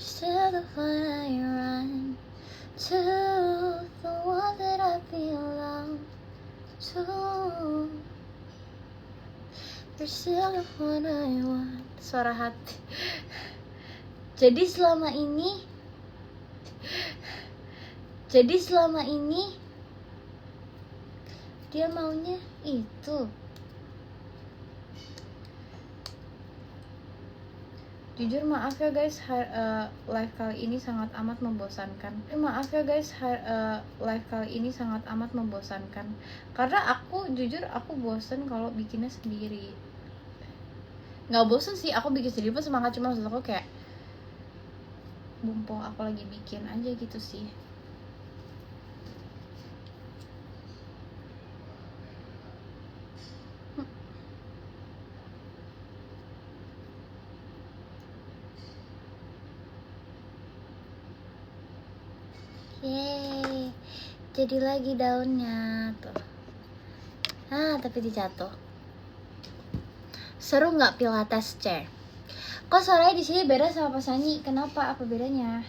Still the one I run to, the one that I belong to. You're still the one I want. Suara hati. Jadi selama ini dia maunya itu. Jujur maaf ya guys, live kali ini sangat amat membosankan. Live kali ini sangat amat membosankan. Karena aku bosen kalau bikinnya sendiri. Nggak bosen sih, aku bikin sendiri pun semangat, cuma maksud aku kayak mumpung aku lagi bikin aja gitu sih. Yeay, jadi lagi daunnya tuh. Tapi dijatuh. Seru nggak pilates chair? Kok suaranya di sini beda sama pas nyanyi? Kenapa? Apa bedanya?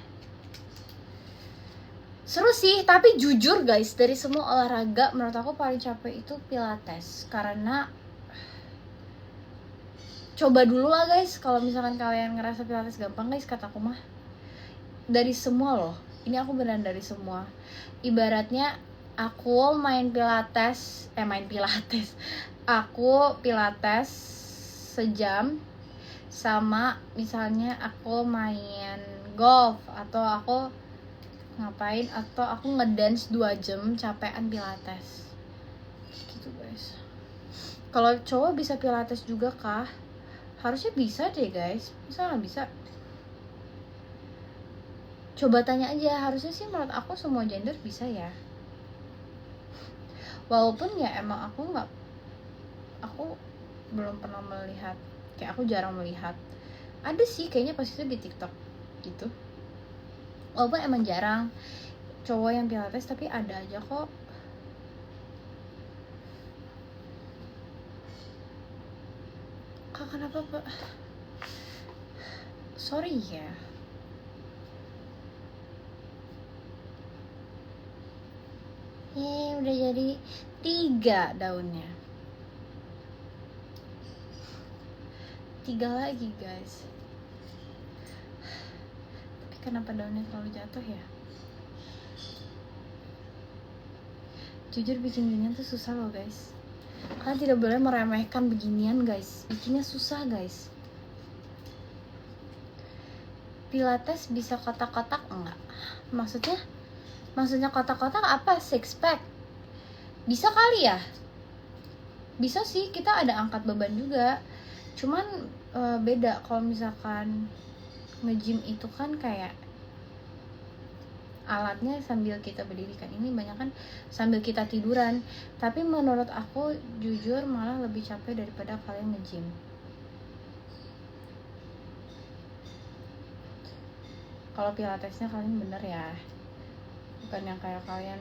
Seru sih, tapi jujur guys, dari semua olahraga menurut aku paling capek itu pilates. Karena coba dulu lah guys, kalau misalkan kalian ngerasa pilates gampang guys, kataku mah dari semua loh. Ini aku beneran dari semua. Ibaratnya aku main pilates. Aku pilates sejam sama misalnya aku main golf atau aku ngapain atau aku ngedance 2 jam capean pilates gitu guys. Kalau cowok bisa pilates juga kah? Harusnya bisa deh guys, masa nggak bisa? Coba tanya aja, harusnya sih menurut aku semua gender bisa ya. Walaupun ya emang aku belum pernah melihat, kayak aku jarang melihat. Ada sih kayaknya pas itu di TikTok gitu. Walaupun emang jarang cowok yang pilates, tapi ada aja kok. Kak kenapa Pak? Sorry ya. Udah jadi 3 daunnya. 3 lagi guys. Tapi kenapa daunnya selalu jatuh ya? Jujur bikin ginian tuh susah loh guys. Kalian tidak boleh meremehkan beginian guys. Bikinnya susah guys. Pilates bisa kotak-kotak enggak? Maksudnya kotak-kotak apa? Six pack? Bisa kali ya? Bisa sih, kita ada angkat beban juga. Cuman beda kalau misalkan nge-gym itu kan kayak alatnya sambil kita berdiri kan, ini banyak kan sambil kita tiduran. Tapi menurut aku jujur malah lebih capek daripada kalian nge-gym. Kalau pilatesnya kalian bener ya, bukan yang kayak kalian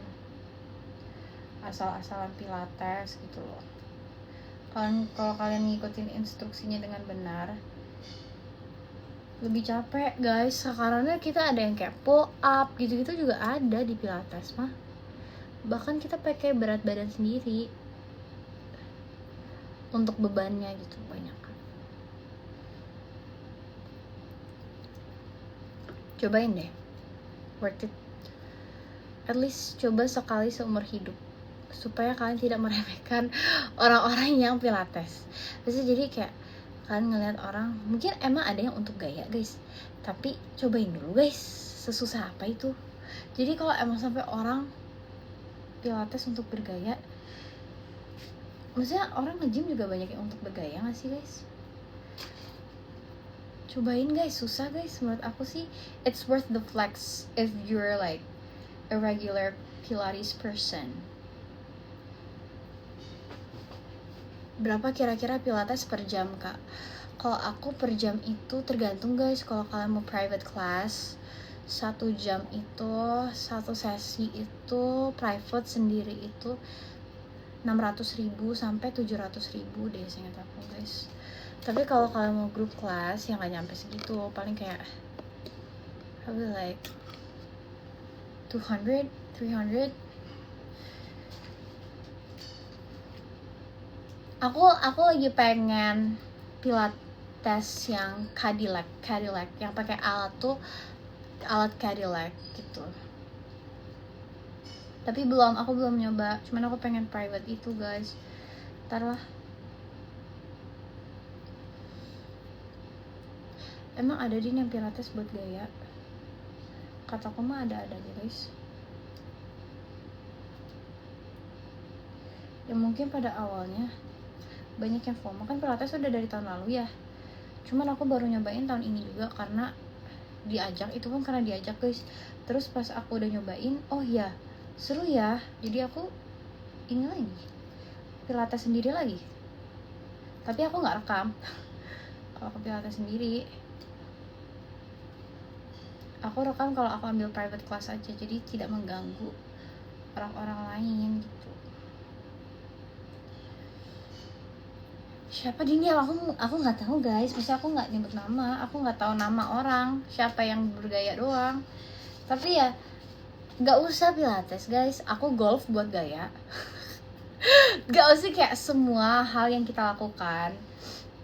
asal-asalan pilates gitu loh. Kalau kalian ngikutin instruksinya dengan benar, lebih capek guys. Karena kita ada yang kayak pull up gitu-gitu juga ada di pilates mah. Bahkan kita pakai berat badan sendiri untuk bebannya gitu, banyak. Cobain deh, worth it. At least coba sekali seumur hidup, supaya kalian tidak meremehkan orang-orang yang pilates. Biasanya jadi kayak kalian ngeliat orang, mungkin emang ada yang untuk gaya guys, tapi cobain dulu guys, sesusah apa itu. Jadi kalau emang sampai orang pilates untuk bergaya, maksudnya orang nge-gym juga banyak yang untuk bergaya gak sih guys? Cobain guys, susah guys. Menurut aku sih it's worth the flex if you're like a regular Pilates person. Berapa kira-kira pilates per jam kak? Kalau aku per jam itu tergantung guys. Kalau kalian mau private class, 1 jam itu, 1 sesi itu private sendiri itu 600.000 sampai 700.000 deh seingat aku guys. Tapi kalau kalian mau group class yang gak nyampe segitu, paling kayak probably like 200, 300. Aku lagi pengen pilates yang Cadillac yang pakai alat Cadillac gitu. Tapi aku belum nyoba, cuman aku pengen private itu guys. Ntar lah. Emang ada din yang pilates buat gaya? Kataku mah ada aja guys. Ya mungkin pada awalnya banyak yang FOMO, kan pilates udah dari tahun lalu ya. Cuman aku baru nyobain tahun ini juga karena diajak, itu kan karena diajak guys. Terus pas aku udah nyobain, oh ya seru ya, jadi aku ini lagi pilates sendiri lagi. Tapi aku nggak rekam kalau aku pilates sendiri. Aku rekam kalau aku ambil private class aja, jadi tidak mengganggu orang-orang lain gitu. Siapa dia? Aku nggak tahu guys, maksudnya aku nggak nyebut nama, aku nggak tahu nama orang, siapa yang bergaya doang. Tapi ya nggak usah pilates guys, aku golf buat gaya. Nggak usah kayak semua hal yang kita lakukan.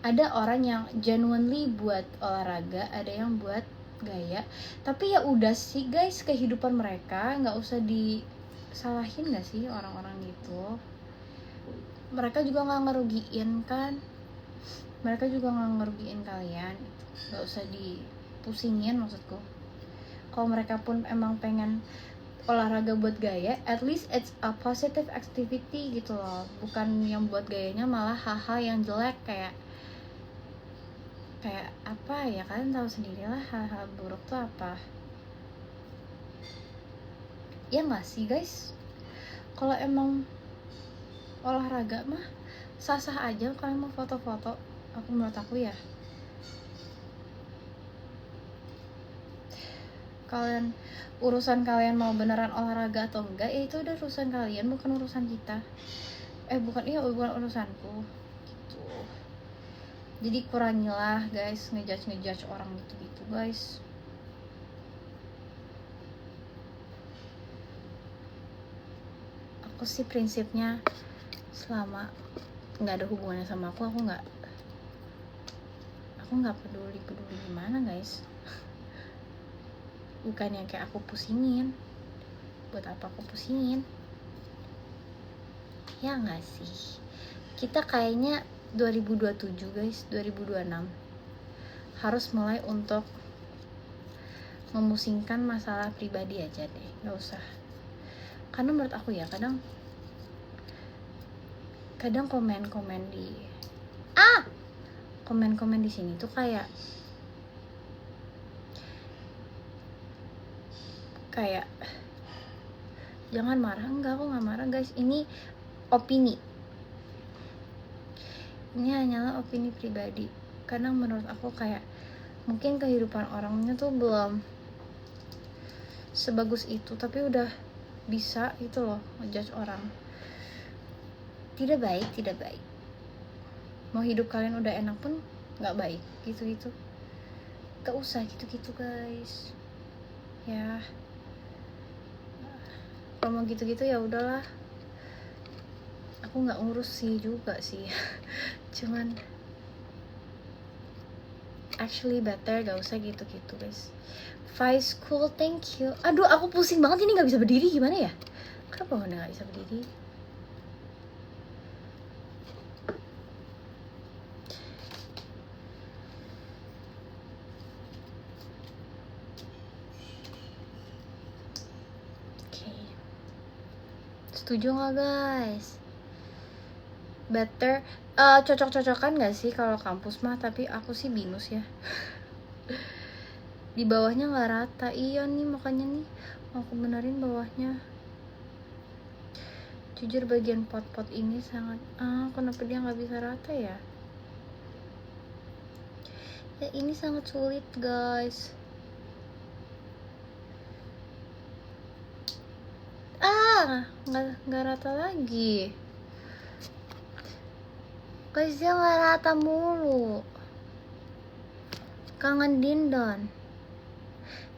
Ada orang yang genuinely buat olahraga, ada yang buat gaya. Tapi ya udah sih guys, kehidupan mereka nggak usah disalahin nggak sih orang-orang gitu. Mereka juga nggak ngerugiin kan, mereka juga nggak ngerugiin kalian, nggak usah dipusingin maksudku. Kalau mereka pun emang pengen olahraga buat gaya, at least it's a positive activity gitu loh, bukan yang buat gayanya malah hal-hal yang jelek kayak apa ya, kalian tahu sendirilah hal-hal buruk tuh apa ya nggak sih guys. Kalau emang olahraga mah sah-sah aja kalian mau foto-foto, menurut aku ya. Kalian urusan kalian mau beneran olahraga atau enggak, ya itu udah urusan kalian, bukan urusan kita. Bukan urusanku gitu. Jadi kurangilah guys ngejudge orang gitu guys. Aku sih prinsipnya selama nggak ada hubungannya sama aku nggak peduli gimana guys. Bukan yang kayak aku pusingin, buat apa aku pusingin, ya nggak sih. Kita kayaknya 2027 guys, 2026 harus mulai untuk memusingkan masalah pribadi aja deh, nggak usah. Karena menurut aku ya kadang komen-komen di sini tuh kayak jangan marah. Enggak, aku nggak marah guys, ini opini, ini hanyalah opini pribadi. Karena menurut aku kayak mungkin kehidupan orangnya tuh belum sebagus itu, tapi udah bisa gitu loh ngejudge orang. Tidak baik. Mau hidup kalian udah enak pun nggak baik gitu. Gak usah gitu guys ya. Kalau mau gitu ya udahlah, aku nggak ngurus sih juga sih. Cuman actually better gak usah gitu guys. Vice cool, thank you. Aduh, aku pusing banget ini, nggak bisa berdiri, gimana ya? Kenapa nggak bisa berdiri? Setuju nggak guys? Better cocok-cocokan nggak sih kalau kampus mah? Tapi aku sih binus ya. Di bawahnya nggak rata. Iya nih, makanya nih mau aku benerin bawahnya. Jujur bagian pot-pot ini sangat kenapa dia nggak bisa rata ya? Ya ini sangat sulit guys. Nggak rata lagi guys, dia nggak rata mulu. Kangen Dindon,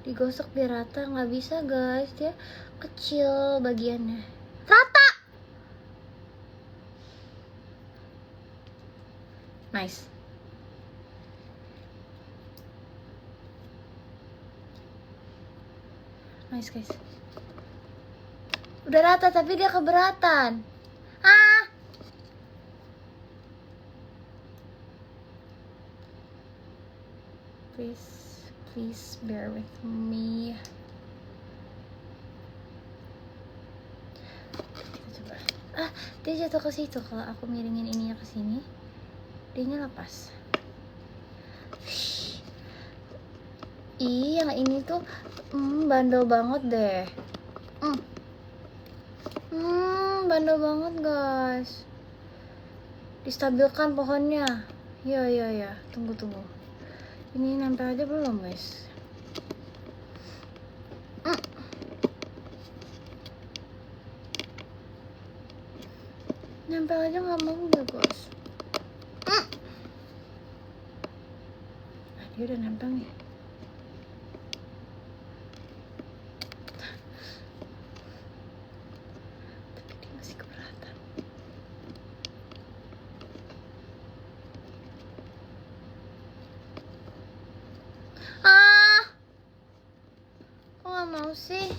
digosok biar rata, nggak bisa guys, dia kecil bagiannya. Rata, nice. Nice guys, udah rata tapi dia keberatan. Please bear with me. Kita coba. Dia jatuh ke situ. Kalau aku miringin ininya ke sini, dianya lepas. Yang ini tuh bandel banget deh. Bandel banget guys. Distabilkan pohonnya. Ya. Tunggu. Ini nempel aja belum guys? Nempel aja nggak mau deh guys. Dia udah nempel nih. Tapi dia masih keberatan. Kok gak mau sih?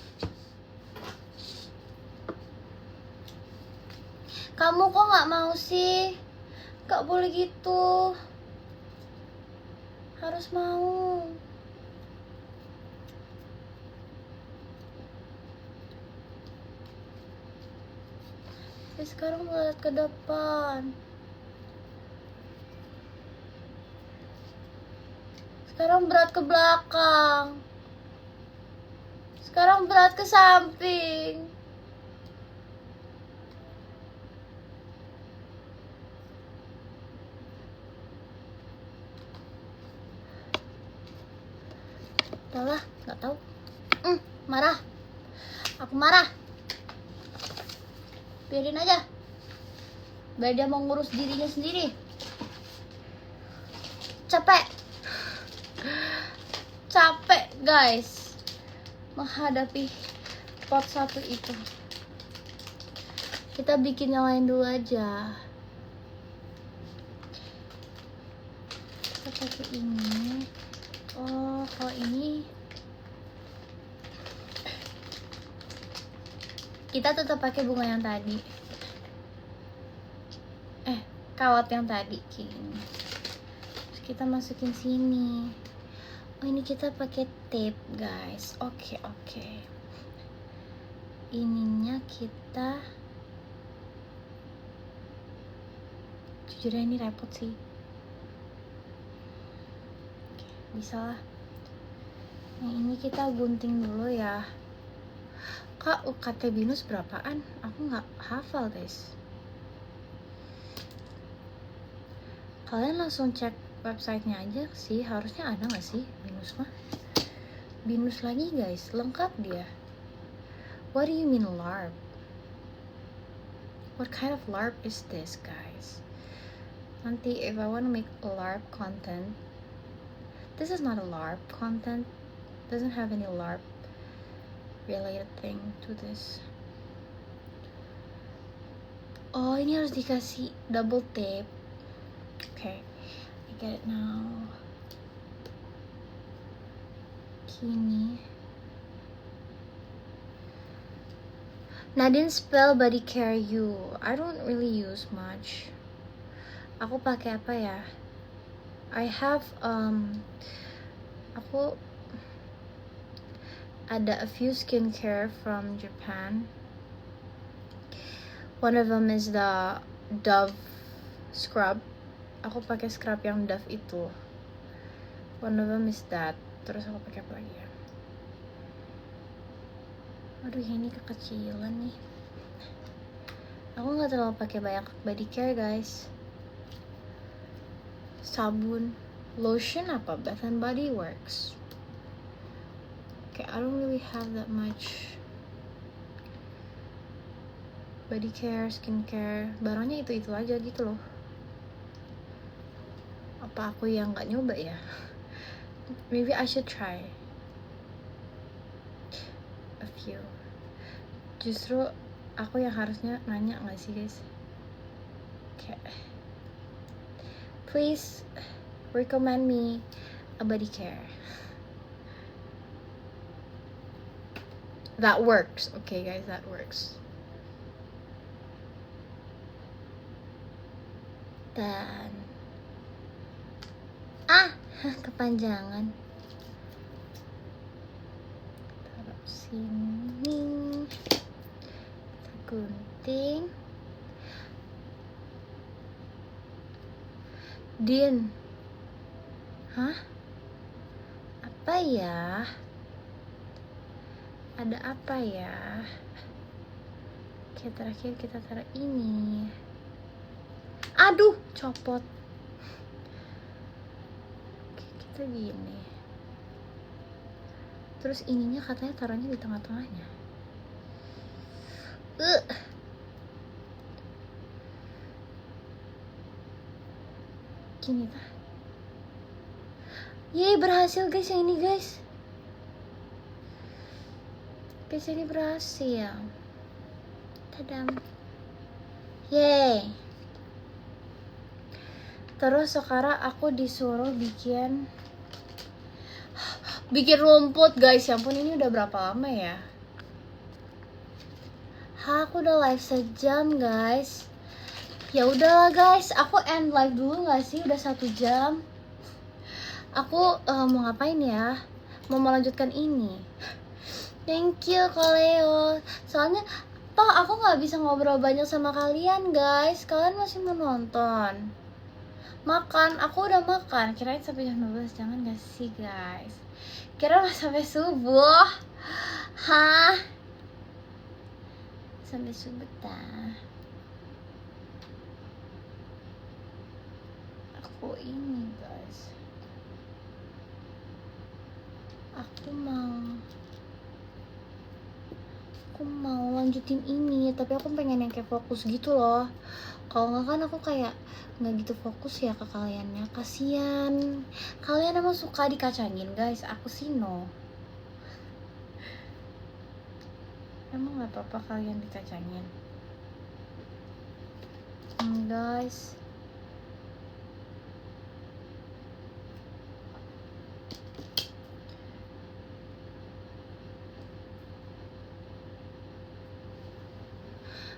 Kamu kok gak mau sih? Gak boleh gitu. Harus mau. Ya sekarang lihat ke depan. Sekarang berat ke belakang. Sekarang berat ke samping. Udahlah, nggak tahu. Marah. Aku marah. Biarin aja. Biar dia mau ngurus dirinya sendiri. Capek. Capek, guys. Menghadapi pot satu itu. Kita bikin yang lain dulu aja. Kita pakai ini. Oh, kalau ini kita tetap pakai bunga yang tadi. Kawat yang tadi gini. Terus kita masukin sini. Oh, ini kita pakai tape, guys. Oke. Ininya kita jujur ini repot sih. Bisa lah. Yang ini kita gunting dulu ya. Kak, UKT Binus berapaan? Aku nggak hafal, guys. Kalian langsung cek websitenya aja sih. Harusnya ada nggak sih Binus mah? Binus lagi, guys. Lengkap dia. What do you mean LARP? What kind of LARP is this, guys? Nanti if I want to make a LARP content, this is not a LARP content. Doesn't have any LARP related thing to this. Oh, ini harus dikasih double tape. Okay, I get it now. Gini. Nadine spell body care you. I don't really use much. Aku pakai apa ya? I have aku ada a few skincare from Japan. One of them is the Dove scrub. Aku pakai scrub yang Dove itu. One of them is that. Terus aku pakai apa lagi ya? Aduh, ini kekecilan nih. Aku nggak terlalu pakai banyak body care, guys. Sabun, lotion apa? Bath and Body Works. Okay, I don't really have that much body care, skincare. Barangnya itu aja gitu loh. Apa aku yang nggak nyoba ya? Maybe I should try a few. Justru aku yang harusnya nanya nggak sih, guys? Okay. Please recommend me a body care that works. Okay, guys, that works. Dan kepanjangan. Taruh sini. Kita gunting. Din. Hah? Apa ya? Ada apa ya? Oke, terakhir kita taruh ini. Aduh, copot. Oke, kita gini. Terus ininya katanya taruhnya di tengah-tengahnya. Gini tah. Yeay, berhasil guys yang ini guys. Guys, ini berhasil. Tadam. Yeay. Terus sekarang aku disuruh bikin rumput guys. Ya ampun, ini udah berapa lama ya? Aku udah live sejam guys. Ya udahlah guys, aku end live dulu nggak sih? Udah 1 jam. Aku mau ngapain ya? Mau melanjutkan ini. Thank you Koleo. Soalnya toh aku nggak bisa ngobrol banyak sama kalian guys. Kalian masih menonton. Makan, aku udah makan. Kirain sampai jam 12, jangan gak sih guys? Kira sampai subuh. Hah? Sampai subuh dah. Aku ini guys. Aku mau lanjutin ini, tapi aku pengen yang kayak fokus gitu loh. Kalau nggak kan aku kayak nggak gitu fokus ya ke kaliannya, kasian. Kalian emang suka dikacangin guys, aku sih no. Emang nggak apa-apa kalian dikacangin, guys.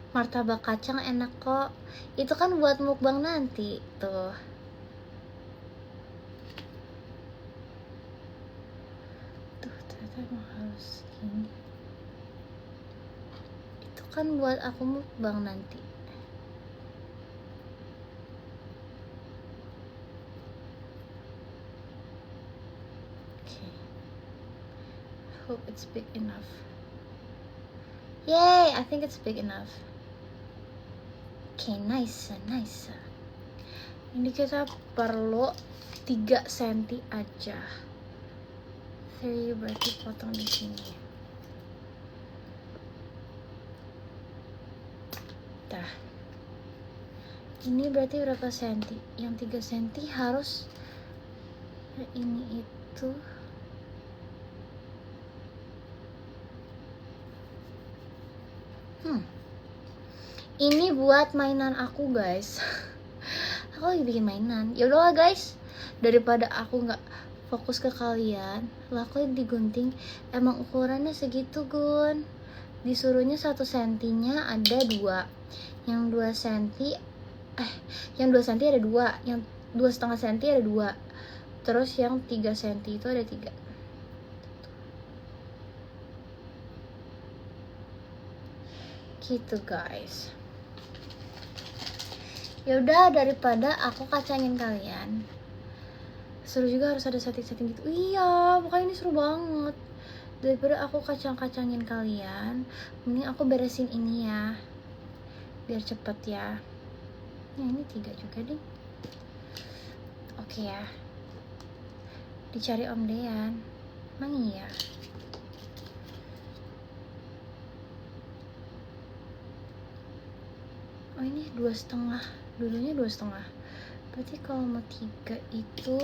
Martabak kacang enak kok. Itu kan buat mukbang nanti tuh. Tuh ternyata emang harus gini. Itu kan buat aku mukbang nanti. Okay. Hope it's big enough. Yay, I think it's big enough. Oke, nice. Ini kita perlu 3 cm aja. 3 berarti potong di sini. Dah. Ini berarti berapa senti? Yang 3 cm harus ini itu. Ini buat mainan aku guys. Aku lagi bikin mainan. Ya udahlah guys, daripada aku nggak fokus ke kalian, lah aku digunting. Emang ukurannya segitu Gun. Disuruhnya 1 sentinya ada 2. Yang 2 senti yang 2 senti ada 2. Yang 2,5 senti ada 2. Terus yang 3 senti itu ada 3. Gitu guys. Ya udah, daripada aku kacangin kalian, seru juga harus ada setting-setting gitu. Iya, makanya ini seru banget. Daripada aku kacang-kacangin kalian, mending aku beresin ini ya, biar cepet ya. Nah ini 3 juga deh. Oke ya, dicari Om Dean. Emang iya? Oh ini 2,5. Dulunya 2,5. Berarti kalau mau 3 itu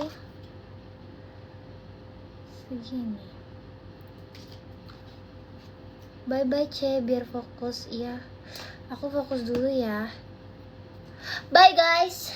segini. Bye bye Ce, biar fokus. Iya, aku fokus dulu ya. Bye guys.